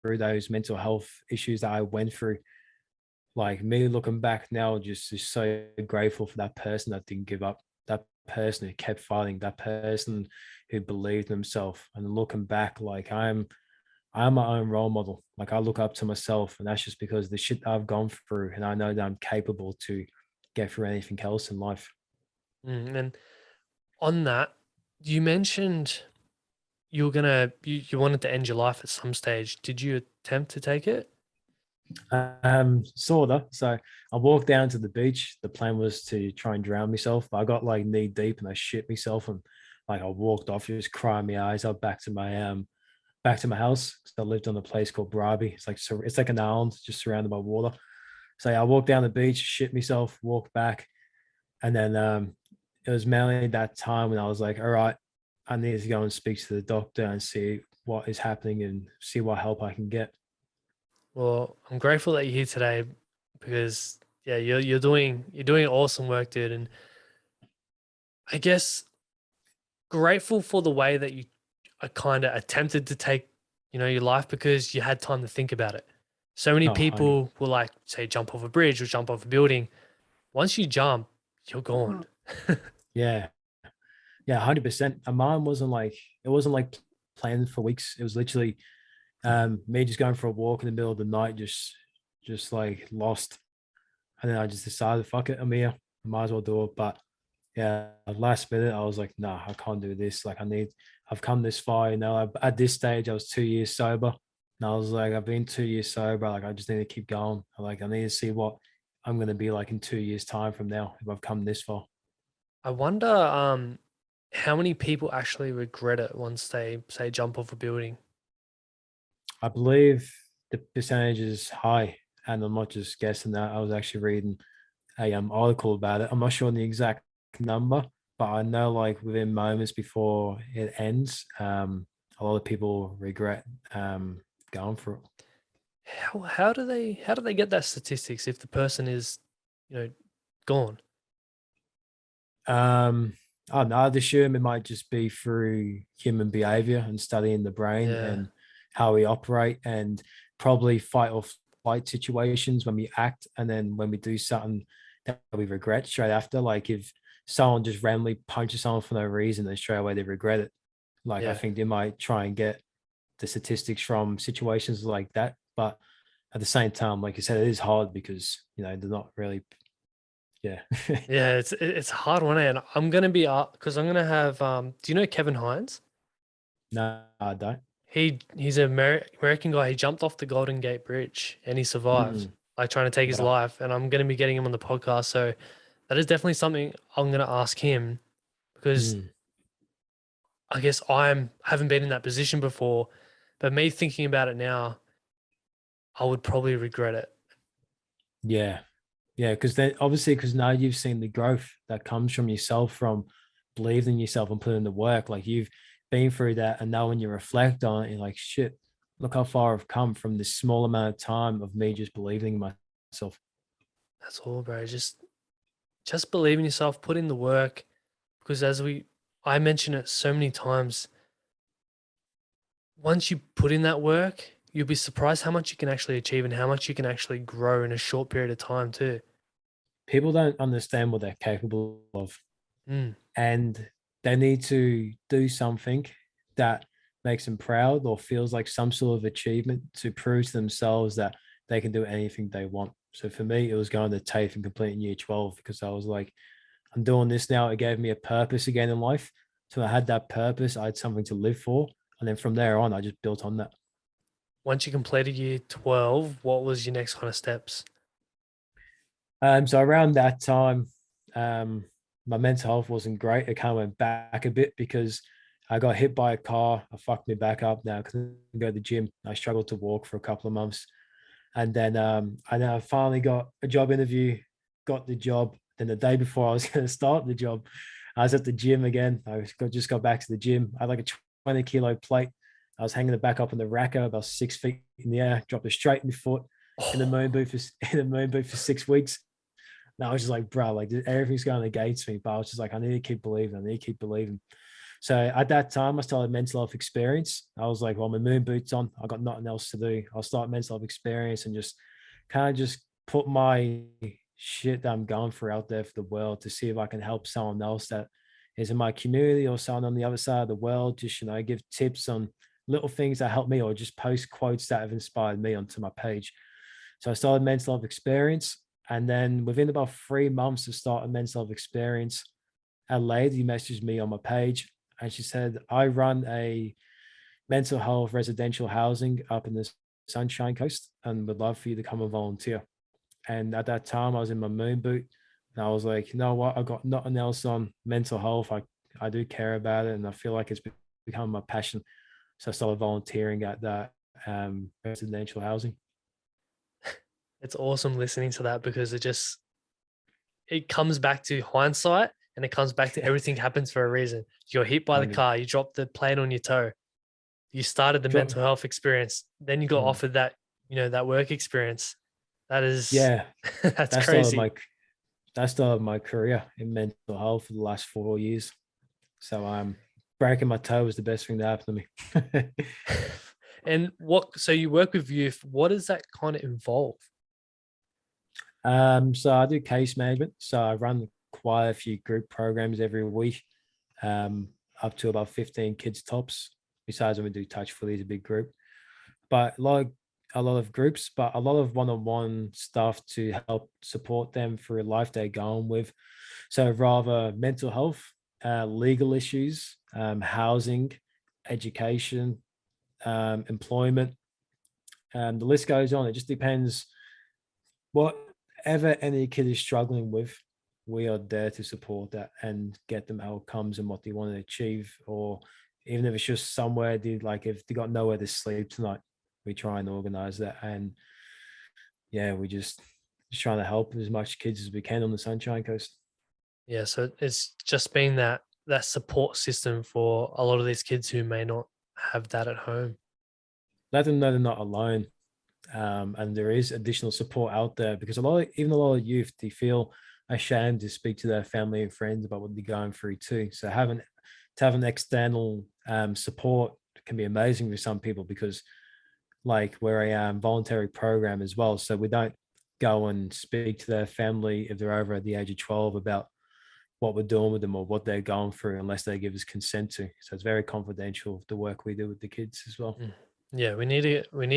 through those mental health issues that I went through, like, me looking back now, just is so grateful for that person that didn't give up, that person who kept fighting, that person who believed in himself. And looking back, like, I'm my own role model. Like, I look up to myself, and that's just because the shit I've gone through, and I know that I'm capable to get through anything else in life. And on that, you mentioned you wanted to end your life at some stage. Did you attempt to take it? Sorta. So I walked down to the beach. The plan was to try and drown myself, but I got like knee deep and I shit myself, and like I walked off just crying my eyes out back to my house. I lived on a place called Brabi. It's like an island just surrounded by water. So yeah, I walked down the beach, shit myself, walked back, and then it was mainly that time when I was like, all right, I need to go and speak to the doctor and see what is happening and see what help I can get. Well, I'm grateful that you're here today because yeah, you're doing awesome work, dude. And I guess grateful for the way that you kind of attempted to take, your life because you had time to think about it. So many No, 100. people will like say jump off a bridge or jump off a building. Once you jump, you're gone. Yeah, yeah, 100%. And mine wasn't like it wasn't like planned for weeks. It was literally me just going for a walk in the middle of the night, just like lost. And then I just decided, fuck it, I'm here. I might as well do it. But yeah, last minute, I was like, nah, I can't do this. Like, I've come this far. At this stage, I was 2 years sober. And I was like, I've been 2 years sober. Like, I just need to keep going. Like, I need to see what I'm going to be like in 2 years' time from now if I've come this far. I wonder how many people actually regret it once they say jump off a building. I believe the percentage is high. And I'm not just guessing that. I was actually reading a article about it. I'm not sure on the exact number, but I know like within moments before it ends, a lot of people regret going for it. How do they get that statistics if the person is, you know, gone? Um, I don't know. I'd assume it might just be through human behavior and studying the brain Yeah. and how we operate, and probably fight or flight situations when we act, and then when we do something that we regret straight after. Like if someone just randomly punches someone for no reason, then straight away they regret it. Like I Yeah. think they might try and get the statistics from situations like that, but at the same time, like you said, it is hard because they're not really, yeah. Yeah, it's a hard one, and I'm gonna be because I'm gonna have do you know Kevin Hines? No, I don't. He's an American guy. He jumped off the Golden Gate Bridge and he survived, Mm, like trying to take his wow. life. And I'm gonna be getting him on the podcast, so that is definitely something I'm gonna ask him because Mm, I guess I'm haven't been in that position before, but me thinking about it now, I would probably regret it. yeah, yeah, because then obviously, because now you've seen the growth that comes from yourself, from believing in yourself and putting in the work. Like you've been through that, and now when you reflect on it, you're like, shit, look how far I've come from this small amount of time of me just believing in myself. That's all, bro. Just believe in yourself, put in the work, because I mention it so many times. Once you put in that work, you'll be surprised how much you can actually achieve and how much you can actually grow in a short period of time too. People don't understand what they're capable of, Mm, and they need to do something that makes them proud or feels like some sort of achievement to prove to themselves that they can do anything they want. So for me, it was going to TAFE and completing year 12 because I was like, I'm doing this now. It gave me a purpose again in life. So I had that purpose. I had something to live for. And then from there on, I just built on that. Once you completed year 12, what was your next kind of steps? So around that time, um, my mental health wasn't great. It kind of went back a bit because I got hit by a car. I fucked me back up now. I couldn't go to the gym. I struggled to walk for a couple of months. And then I finally got a job interview, got the job. Then the day before I was going to start the job, I was at the gym again. Just got back to the gym. I had like a 20-kilo plate. I was hanging it back up in the racker about 6 feet in the air, dropped it straight in my foot in the moon Oh, booth in the moon booth for 6 weeks. And I was just like, bro, like everything's going against me. But I was just like, I need to keep believing. I need to keep believing. So at that time, I started mental health experience. I was like, well, my moon boots on. I got nothing else to do. I'll start mental health experience and just kind of just put my shit that I'm going for out there for the world to see if I can help someone else that is in my community or someone on the other side of the world. Just, give tips on little things that help me or just post quotes that have inspired me onto my page. So I started mental health experience. And then within about 3 months of starting mental health experience, a lady messaged me on my page and she said, I run a mental health residential housing up in the Sunshine Coast and would love for you to come and volunteer. And at that time, I was in my moon boot, and I was like, you know what? I got nothing else on mental health. I do care about it, and I feel like it's become my passion. So I started volunteering at that residential housing. It's awesome listening to that because it comes back to hindsight and it comes back to everything happens for a reason. You're hit by the 100. car, you dropped the plane on your toe, you started the Drop, mental health experience, then you got mm, offered that, that work experience. That is yeah, that's that started crazy. my that started my career in mental health for the last 4 years. So breaking my toe was the best thing that happened to me. And so you work with youth, what does that kind of involve? So I do case management. So I run quite a few group programs every week, up to about 15 kids tops. Besides when we do touch footy, it's a big group. But a lot of groups, but a lot of one-on-one stuff to help support them through life they're going with. So rather mental health, legal issues, housing, education, employment, the list goes on. It just depends whatever any kid is struggling with. We are there to support that and get them outcomes and what they want to achieve, or even if it's just somewhere they like if they got nowhere to sleep tonight, we try and organize that. And yeah, we just trying to help as much kids as we can on the Sunshine Coast. Yeah, so it's just being that support system for a lot of these kids who may not have that at home. Let them know they're not alone. And there is additional support out there because even a lot of youth, they feel ashamed to speak to their family and friends about what they're going through too. So to have an external support can be amazing for some people because like we're a voluntary program as well. So we don't go and speak to their family if they're over at the age of 12 about what we're doing with them or what they're going through unless they give us consent to. So it's very confidential, the work we do with the kids as well. Mm. Yeah, we need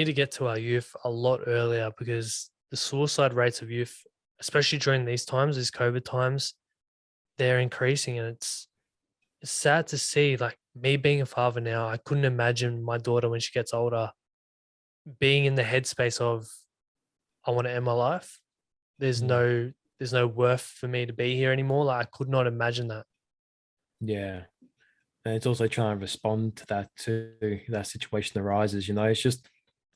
to get to our youth a lot earlier because the suicide rates of youth, especially during these times, these COVID times, they're increasing, and it's sad to see. Like me being a father now, I couldn't imagine my daughter when she gets older being in the headspace of I want to end my life. There's Mm. no there's no worth for me to be here anymore. Like I could not imagine that. Yeah. And it's also trying to respond to that too, that situation arises. It's just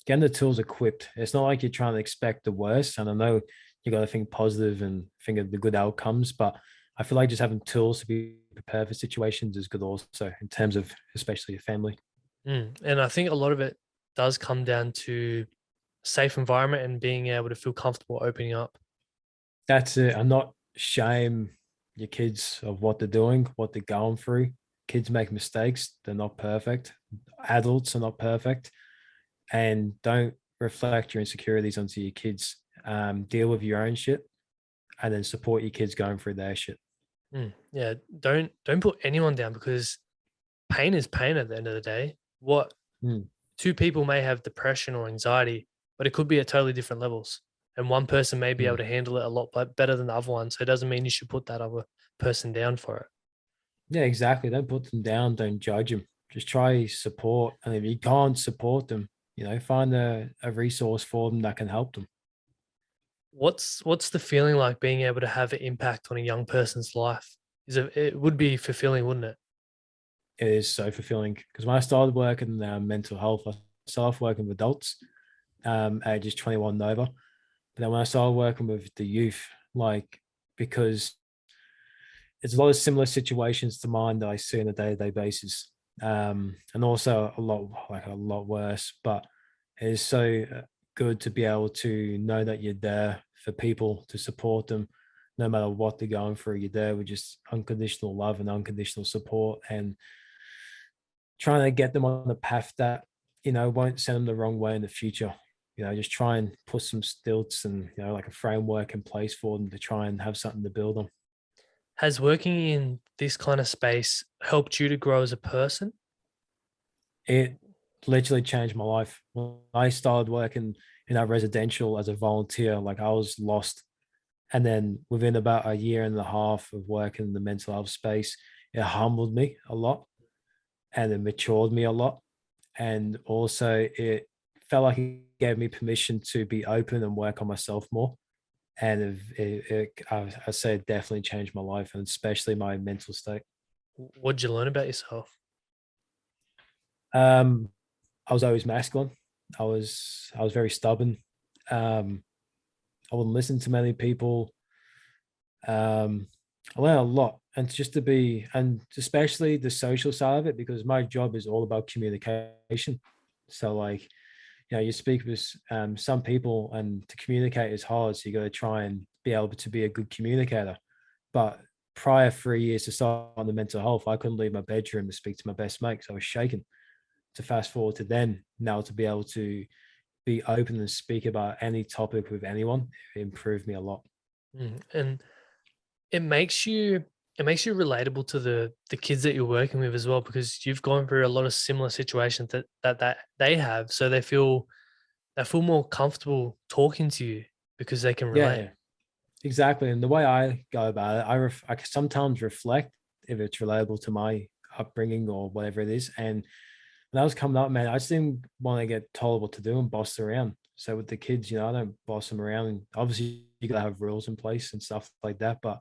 getting the tools equipped. It's not like you're trying to expect the worst. And I know you got to think positive and think of the good outcomes, but I feel like just having tools to be prepared for situations is good also in terms of especially your family. And I think a lot of it does come down to safe environment and being able to feel comfortable opening up. That's it. And not shame your kids of what they're doing, what they're going through. Kids make mistakes. They're not perfect. Adults are not perfect. And don't reflect your insecurities onto your kids. Deal with your own shit and then support your kids going through their shit. Yeah, don't put anyone down because pain is pain at the end of the day. What Mm, two people may have depression or anxiety, but it could be at totally different levels. And one person may be able mm. to handle it a lot better than the other one. So it doesn't mean you should put that other person down for it. Yeah, exactly. Don't put them down. Don't judge them. Just try support. And if you can't support them, find a resource for them that can help them. What's the feeling like being able to have an impact on a young person's life? It would be fulfilling, wouldn't it? It is so fulfilling because when I started working in mental health, I started working with adults, ages 21 and over. But then when I started working with the youth, like, because it's a lot of similar situations to mine that I see on a day-to-day basis, and also a lot worse. But it is so good to be able to know that you're there for people to support them, no matter what they're going through. You're there with just unconditional love and unconditional support, and trying to get them on the path that won't send them the wrong way in the future. Just try and put some stilts and like a framework in place for them to try and have something to build on. Has working in this kind of space helped you to grow as a person? It literally changed my life. When I started working in our residential as a volunteer, like I was lost. And then within about a year and a half of working in the mental health space, it humbled me a lot and it matured me a lot. And also it felt like it gave me permission to be open and work on myself more. And I say it definitely changed my life, and especially my mental state. What'd you learn about yourself? Um, I was always masculine. I was very stubborn. Um, I wouldn't listen to many people. Um, I learned a lot, and just to be, and especially the social side of it, because my job is all about communication. So, like, you speak with some people, and to communicate is hard. So you got to try and be able to be a good communicator. But prior 3 years to start on the mental health, I couldn't leave my bedroom to speak to my best mate because I was shaking. To fast forward to then, now to be able to be open and speak about any topic with anyone, it improved me a lot. And it makes you relatable to the kids that you're working with as well, because you've gone through a lot of similar situations that they have, so they feel more comfortable talking to you because they can relate. Yeah, exactly. And the way I go about it, I sometimes reflect if it's relatable to my upbringing or whatever it is. And when I was coming up, man, I just didn't want to get told what to do and bossed around. So with the kids, I don't boss them around. And obviously, you gotta have rules in place and stuff like that. But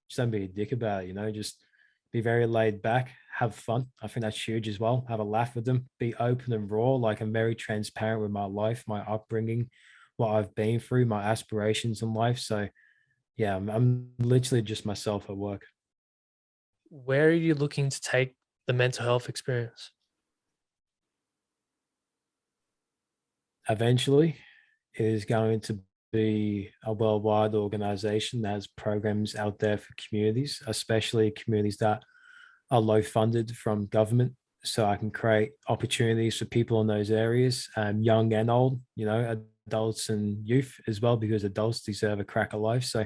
just don't be a dick about it. Just be very laid back, have fun. I think that's huge as well. Have a laugh with them, be open and raw. Like, I'm very transparent with my life, my upbringing, what I've been through, my aspirations in life. So yeah, I'm literally just myself at work. Where are you looking to take the mental health experience? Eventually, it is going to be a worldwide organization that has programs out there for communities, especially communities that are low funded from government. So I can create opportunities for people in those areas, young and old, adults and youth as well, because adults deserve a crack of life. So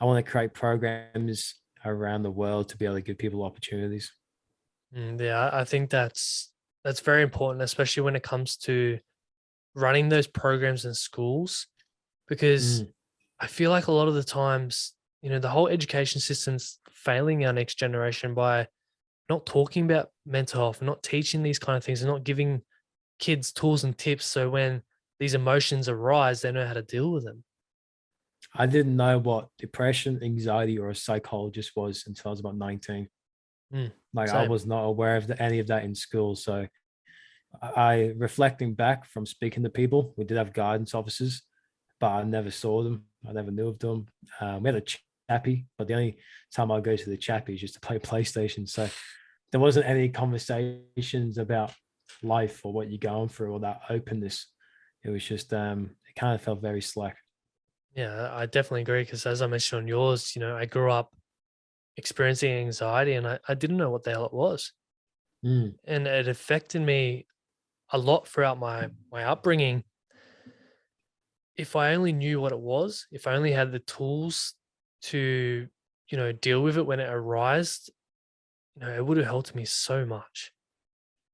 I want to create programs around the world to be able to give people opportunities. Yeah, I think that's very important, especially when it comes to running those programs in schools, because Mm, I feel like a lot of the times, the whole education system's failing our next generation by not talking about mental health, not teaching these kind of things, and not giving kids tools and tips so when these emotions arise, they know how to deal with them. I didn't know what depression, anxiety, or a psychologist was until I was about 19. Mm, Like, I same. was not aware of any of that in school. So reflecting back from speaking to people, we did have guidance officers, but I never saw them. I never knew of them. We had a chappie, but the only time I go to the chappie is just to play PlayStation. So there wasn't any conversations about life or what you're going through or that openness. It was just it kind of felt very slack. Yeah, I definitely agree because as I mentioned on yours, I grew up experiencing anxiety and I didn't know what the hell it was. Mm, And it affected me a lot throughout my upbringing. If I only knew what it was, if I only had the tools to, deal with it when it arose, it would have helped me so much.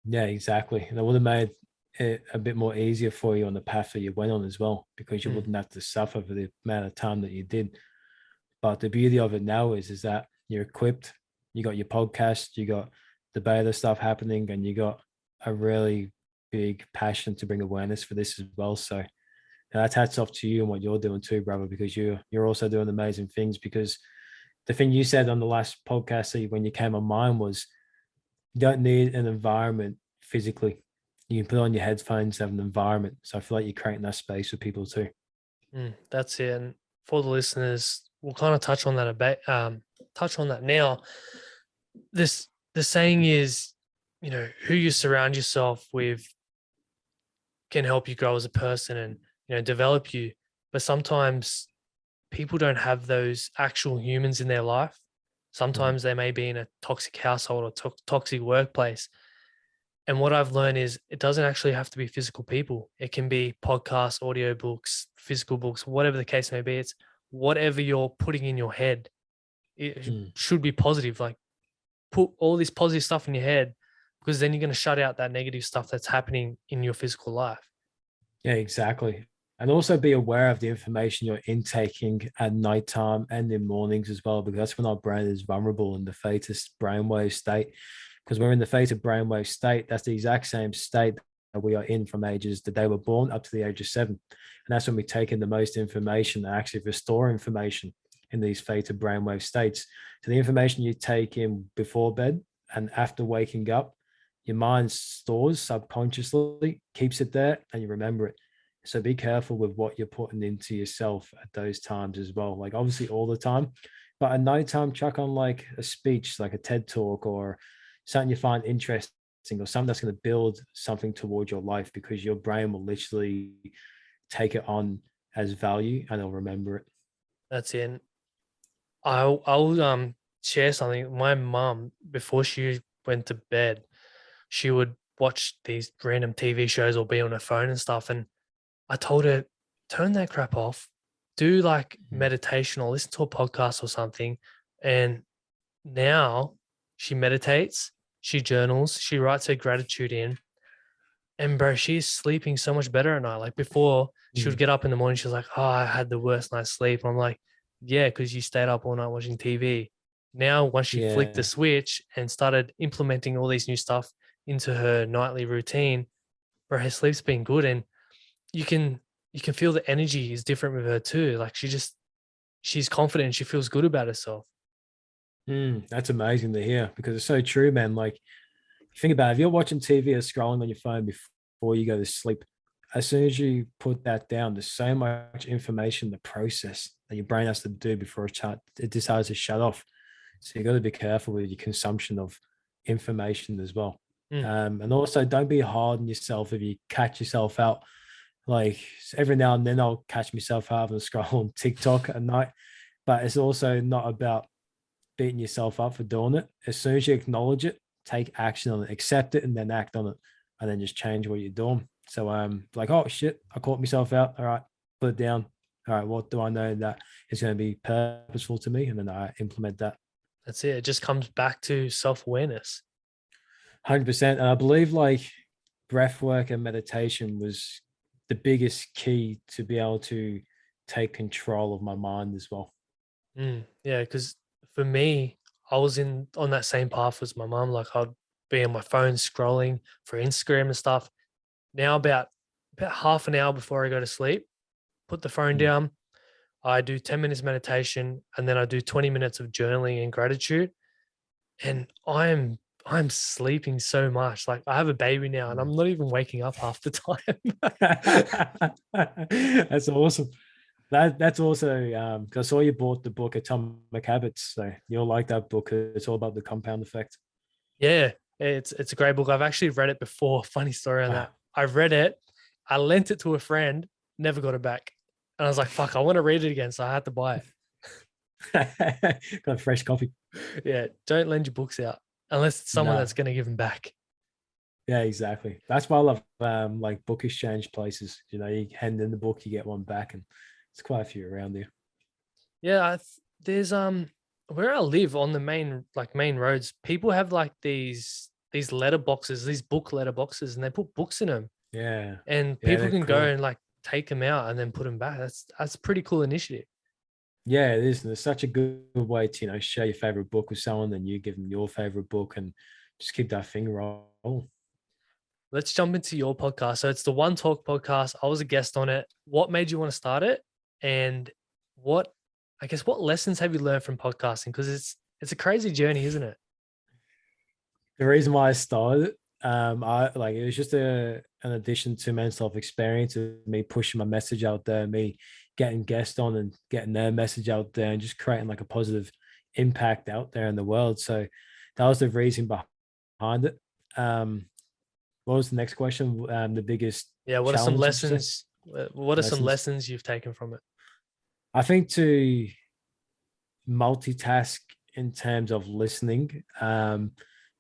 yeah, exactly. And it would have made it a bit more easier for you on the path that you went on as well, because you Mm, wouldn't have to suffer for the amount of time that you did. But the beauty of it now is that you're equipped. You got your podcast, you got the beta stuff happening, and you got a really big passion to bring awareness for this as well. So that's hats off to you and what you're doing too, brother, because you're also doing amazing things. Because the thing you said on the last podcast when you came on mine was you don't need an environment physically. You can put on your headphones, have an environment. So I feel like you're creating that space for people too. that's it. And for the listeners, we'll kind of touch on that a bit, touch on that now. The saying is, who you surround yourself with can help you grow as a person and develop you. But sometimes people don't have those actual humans in their life. Mm, Sometimes they may be in a toxic household or toxic workplace. And what I've learned is it doesn't actually have to be physical people. It can be podcasts, audiobooks, physical books, whatever the case may be. It's whatever you're putting in your head. It mm. should be positive. Like put all this positive stuff in your head because then you're going to shut out that negative stuff that's happening in your physical life. Yeah, exactly. And also be aware of the information you're intaking at nighttime and in mornings as well, because that's when our brain is vulnerable in the theta brainwave state. Because we're in the theta brainwave state, that's the exact same state we are in from ages that they were born up to the age of 7. And that's when we take in the most information and actually restore information in these theta brainwave states. So the information you take in before bed and after waking up, your mind stores subconsciously, keeps it there, and you remember it. So be careful with what you're putting into yourself at those times as well. Like obviously all the time, but at nighttime, chuck on like a speech, like a TED talk or something you find interesting or something that's going to build something towards your life, because your brain will literally take it on as value and it'll remember it. That's it. And I'll share something. My mum, before she went to bed, she would watch these random TV shows or be on her phone and stuff. And I told her, turn that crap off, do like meditation or listen to a podcast or something. And now she meditates, she journals, she writes her gratitude in. And bro, she's sleeping so much better at night. Like before, she would get up in the morning, she was like, oh, I had the worst night's sleep. I'm like, yeah, because you stayed up all night watching TV. Now, once she flicked the Yeah. switch and started implementing all these new stuff into her nightly routine, bro, her sleep's been good. And you can feel the energy is different with her too. Like she's confident, she feels good about herself. That's amazing to hear, because it's so true, man. Like, think about it, if you're watching TV or scrolling on your phone before you go to sleep, as soon as you put that down, there's so much information to process that your brain has to do before it decides to shut off. So you got to be careful with your consumption of information as well. Mm. And also, don't be hard on yourself if you catch yourself out. Like every now and then, I'll catch myself having a scroll on TikTok at night, but it's also not about beating yourself up for doing it. As soon as you acknowledge it, take action on it, accept it, and then act on it, and then just change what you're doing. So like, oh shit, I caught myself out. All right, put it down. All right, what do I know that is going to be purposeful to me? And then I implement that. That's it. It just comes back to self-awareness. 100%. And I believe like breath work and meditation was the biggest key to be able to take control of my mind as well. Yeah, because for me, I was on that same path as my mom. Like I'd be on my phone scrolling for Instagram and stuff. Now about half an hour before I go to sleep, put the phone Mm. down. I do 10 minutes meditation and then I do 20 minutes of journaling and gratitude. And I'm sleeping so much. Like I have a baby now and I'm not even waking up half the time. That's awesome. That's also because I saw you bought the book Atomic Habits, so you'll like that book. It's all about the compound effect. Yeah, it's a great book. I've actually read it before. Funny story on that. I've read it. I lent it to a friend, never got it back. And I was like, fuck, I want to read it again. So I had to buy Got a fresh copy. it. Yeah, don't lend your books out unless it's someone No. that's going to give them back. Yeah, exactly. That's why I love like book exchange places. You know, you hand in the book, you get one back, and it's quite a few around here. Yeah, there's where I live on the main roads, people have like these letter boxes, these book letter boxes, and they put books in them. Yeah. And Yeah, people they're can go cool. and like take them out and then put them back. That's a pretty cool initiative. Yeah, it is. And it's such a good way to, share your favorite book with someone, and you give them your favorite book, and just keep that thing rolling. Let's jump into your podcast. So it's the One Talk podcast. I was a guest on it. What made you want to start it? And what lessons have you learned from podcasting? Because it's a crazy journey, isn't it? The reason why I started, I like it was just an addition to mental health experience of me pushing my message out there, me getting guests on and getting their message out there, and just creating like a positive impact out there in the world. So that was the reason behind it. What was the next question? The biggest Yeah. What are some challenge, did you say? lessons? What are some Lessons. lessons you've taken from it? I think to multitask in terms of listening.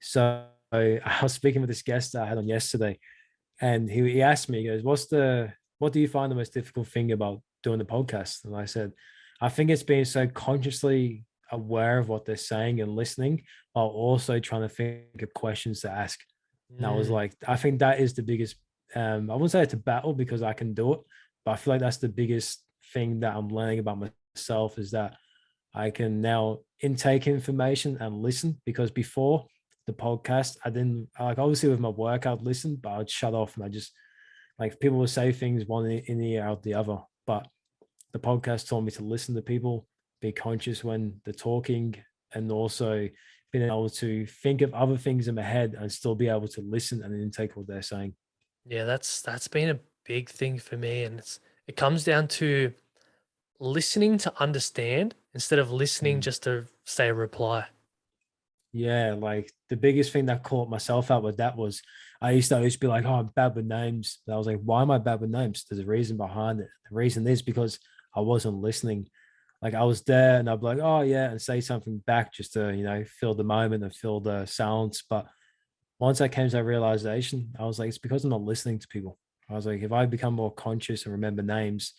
So I was speaking with this guest that I had on yesterday, and he asked me, he goes, what do you find the most difficult thing about doing the podcast? And I said, I think it's being so consciously aware of what they're saying and listening, while also trying to think of questions to ask. And I was Mm, like, I think that is the biggest, I wouldn't say it's a battle because I can do it, but I feel like that's the biggest thing that I'm learning about myself, is that I can now intake information and listen, because before the podcast. I didn't like obviously with my work I'd listen, but I'd shut off and I just like people would say things one in the ear out the other. But the podcast taught me to listen to people, be conscious when they're talking, and also being able to think of other things in my head and still be able to listen and then take what they're saying. Yeah, that's been a big thing for me, and it comes down to listening to understand instead of listening Mm. just to say a reply. Yeah, like the biggest thing that caught myself out with that was I used to always be like, oh, I'm bad with names. And I was like, why am I bad with names? There's a reason behind it. The reason is because I wasn't listening. Like I was there and I'd be like, oh yeah, and say something back just to, fill the moment and fill the silence. But once I came to that realization, I was like, it's because I'm not listening to people. I was like, if I become more conscious and remember names,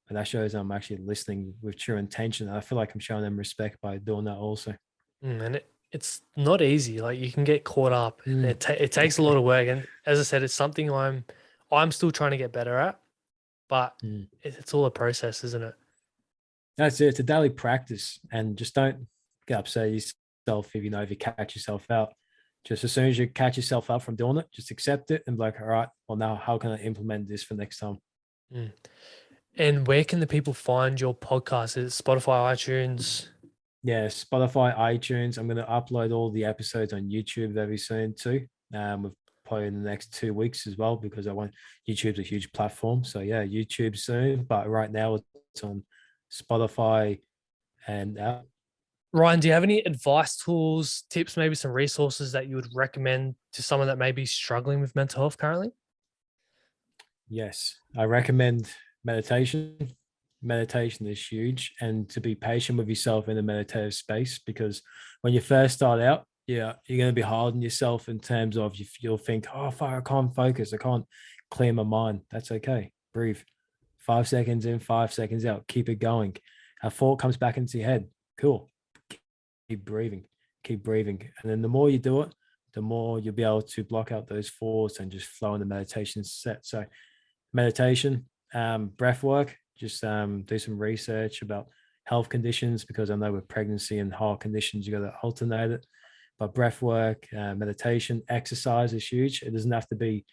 and that shows I'm actually listening with true intention. I feel like I'm showing them respect by doing that also. And it's not easy. Like you can get caught up, and Mm. it takes a lot of work. And as I said, it's something I'm still trying to get better at, but Mm. it's all a process, isn't it? That's it. It's a daily practice, and just don't get upset yourself if you catch yourself out. Just as soon as you catch yourself up from doing it, just accept it and be like, all right, well now how can I implement this for next time? Mm. And where can the people find your podcast? Is it Spotify, iTunes? Yeah, Spotify, iTunes. I'm going to upload all the episodes on YouTube very soon too. With probably in the next 2 weeks as well because I want YouTube's a huge platform. So yeah, YouTube soon, but right now it's on Spotify and Ryan, do you have any advice, tools, tips, maybe some resources that you would recommend to someone that may be struggling with mental health currently? yes, I recommend meditation. Meditation is huge, and to be patient with yourself in the meditative space because when you first start out, yeah, you're going to be hard on yourself in terms of you'll think, oh, fuck, I can't focus, I can't clear my mind. That's okay. Breathe. 5 seconds in, 5 seconds out. Keep it going. A thought comes back into your head. Cool. Keep breathing. Keep breathing. And then the more you do it, the more you'll be able to block out those thoughts and just flow in the meditation set. So meditation, breath work, just do some research about health conditions because I know with pregnancy and heart conditions, you got to alternate it. But breath work, meditation, exercise is huge. It doesn't have to be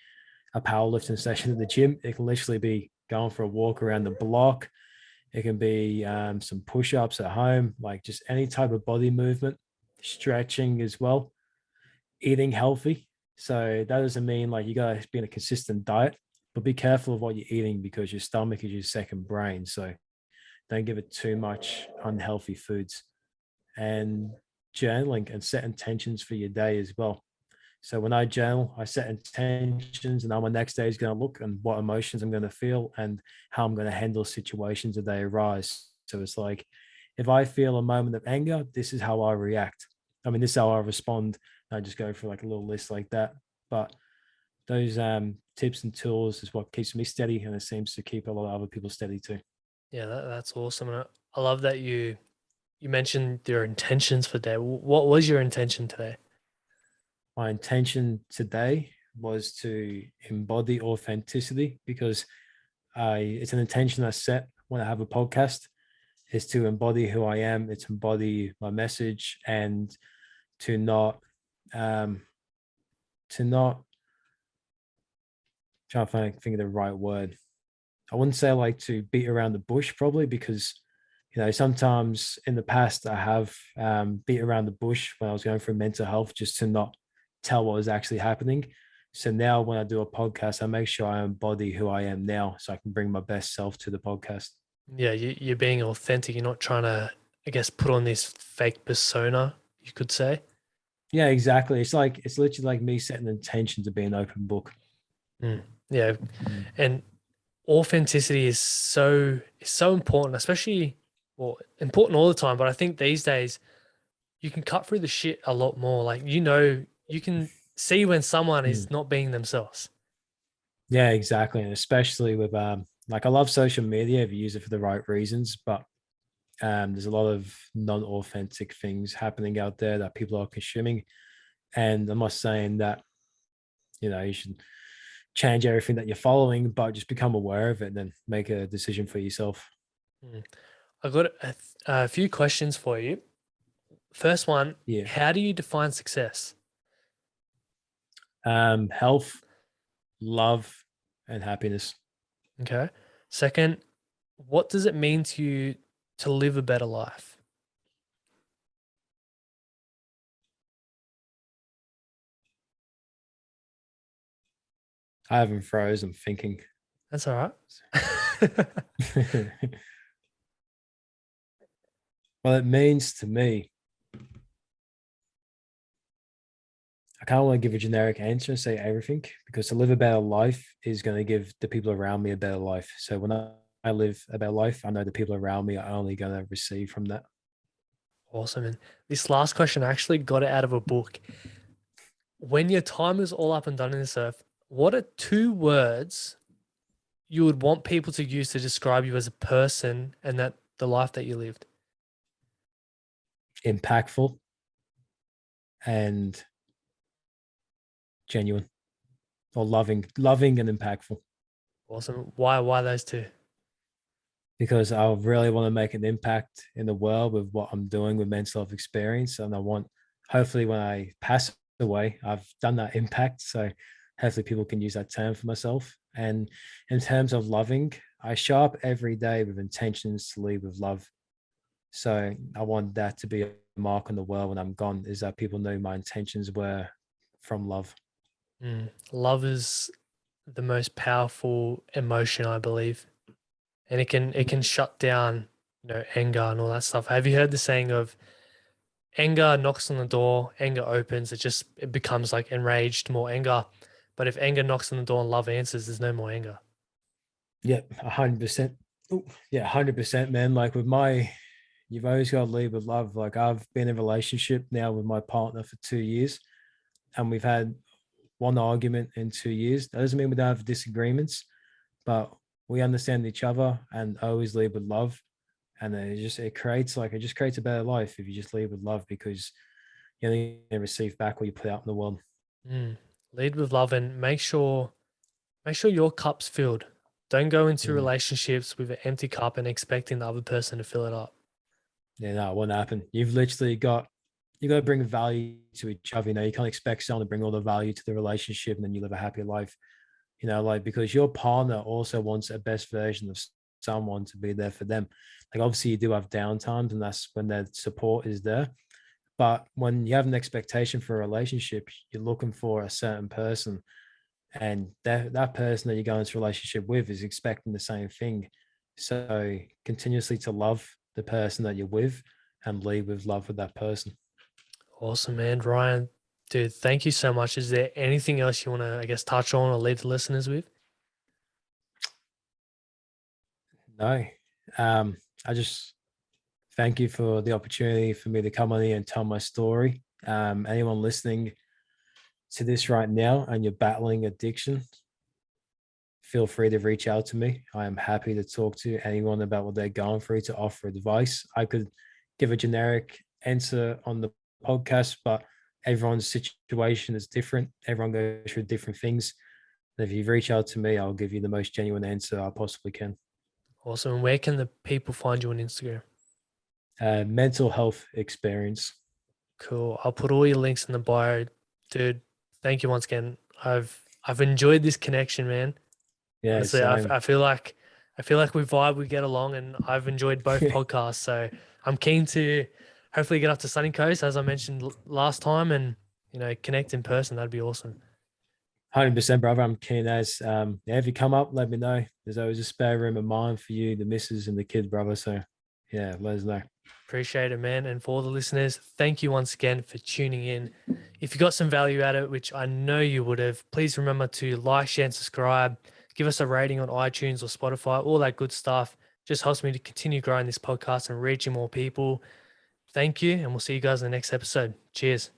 a powerlifting session at the gym. It can literally be going for a walk around the block. It can be some push ups at home, like just any type of body movement, stretching as well, eating healthy. So that doesn't mean like you got to be in a consistent diet, but be careful of what you're eating because your stomach is your second brain. So don't give it too much unhealthy foods and journaling and set intentions for your day as well. So when I journal, I set intentions and how my next day is going to look and what emotions I'm going to feel and how I'm going to handle situations as they arise. So it's like, if I feel a moment of anger, this is how I react. I mean, this is how I respond. I just go for like a little list like that. But those tips and tools is what keeps me steady, and it seems to keep a lot of other people steady too. Yeah, that's awesome. And I love that you mentioned your intentions for the day. What was your intention today? My intention today was to embody authenticity because it's an intention I set when I have a podcast is to embody who I am, it's embody my message and to not um to not try to think of the right word. I wouldn't say like to beat around the bush probably because sometimes in the past I have beat around the bush when I was going through mental health just to not tell what was actually happening. So now when I do a podcast, I make sure I embody who I am now so I can bring my best self to the podcast. Yeah, you're being authentic. You're not trying to, I guess, put on this fake persona, you could say. Yeah, exactly. It's literally like me setting an intention to be an open book. Mm. Yeah, Mm. and authenticity is so important, especially well, important all the time. But I think these days you can cut through the shit a lot more. Like you can see when someone Mm. is not being themselves. Yeah, exactly. And especially with like I love social media if you use it for the right reasons, but there's a lot of non-authentic things happening out there that people are consuming. And I'm not saying that, you should change everything that you're following, but just become aware of it and then make a decision for yourself. Mm. I've got a few questions for you. First one, Yeah. how do you define success? Health, love, and happiness. Okay. Second, what does it mean to you to live a better life? I haven't froze. I'm thinking. That's all right. Well, it means to me, I can't want to give a generic answer and say everything because to live a better life is going to give the people around me a better life. So when I live a better life, I know the people around me are only going to receive from that. Awesome. And this last question, I actually got it out of a book. When your time is all up and done in this earth, what are 2 words you would want people to use to describe you as a person and that the life that you lived? Impactful and genuine or loving and impactful. Awesome. Why those 2? Because I really want to make an impact in the world with what I'm doing with mental health experience. And I want, hopefully, when I pass away, I've done that impact. So hopefully, people can use that term for myself. And in terms of loving, I show up every day with intentions to lead with love. So I want that to be a mark on the world when I'm gone, is that people know my intentions were from love. Love is the most powerful emotion, I believe, and it can shut down, anger and all that stuff. Have you heard the saying of anger knocks on the door, anger opens, it becomes like enraged, more anger. But if anger knocks on the door and love answers, there's no more anger. Yeah, 100%. Yeah, 100%, man. Like with my, you've always got to lead with love. Like I've been in a relationship now with my partner for 2 years, and we've had one argument in 2 years. That doesn't mean we don't have disagreements, but we understand each other and always lead with love. And then it just creates a better life if you just lead with love because you're going to receive back what you put out in the world. Mm. Lead with love and make sure your cup's filled. Don't go into Mm. relationships with an empty cup and expecting the other person to fill it up. Yeah, no, it won't happen. You've literally got you got to bring value to each other. You know, you can't expect someone to bring all the value to the relationship and then you live a happy life. You know, like because your partner also wants a best version of someone to be there for them. Like obviously you do have downtimes and that's when their support is there. But when you have an expectation for a relationship, you're looking for a certain person, and that person that you're going into a relationship with is expecting the same thing. So continuously to love the person that you're with and lead with love with that person. Awesome, man. Ryan, dude, thank you so much. Is there anything else you want to, I guess, touch on or leave the listeners with? No, I just thank you for the opportunity for me to come on here and tell my story. Anyone listening to this right now and you're battling addiction, feel free to reach out to me. I am happy to talk to anyone about what they're going through to offer advice. I could give a generic answer on the podcast, but everyone's situation is different. Everyone goes through different things. And if you reach out to me, I'll give you the most genuine answer I possibly can. Awesome. And where can the people find you on Instagram? Mental health experience. Cool. I'll put all your links in the bio. Dude, thank you once again. I've enjoyed this connection, man. Yeah, Honestly, I, same. I feel like I feel like we vibe, we get along, and I've enjoyed both podcasts. So I'm keen to hopefully get up to Sunny Coast, as I mentioned last time, and connect in person. That'd be awesome. 100%, brother. I'm keen as. Yeah, if you come up, let me know. There's always a spare room of mine for you, the missus and the kids, brother. So yeah, let us know. Appreciate it, man. And for all the listeners, thank you once again for tuning in. If you got some value out of it, which I know you would have, please remember to like, share, and subscribe. Give us a rating on iTunes or Spotify, all that good stuff. Just helps me to continue growing this podcast and reaching more people. Thank you, and we'll see you guys in the next episode. Cheers.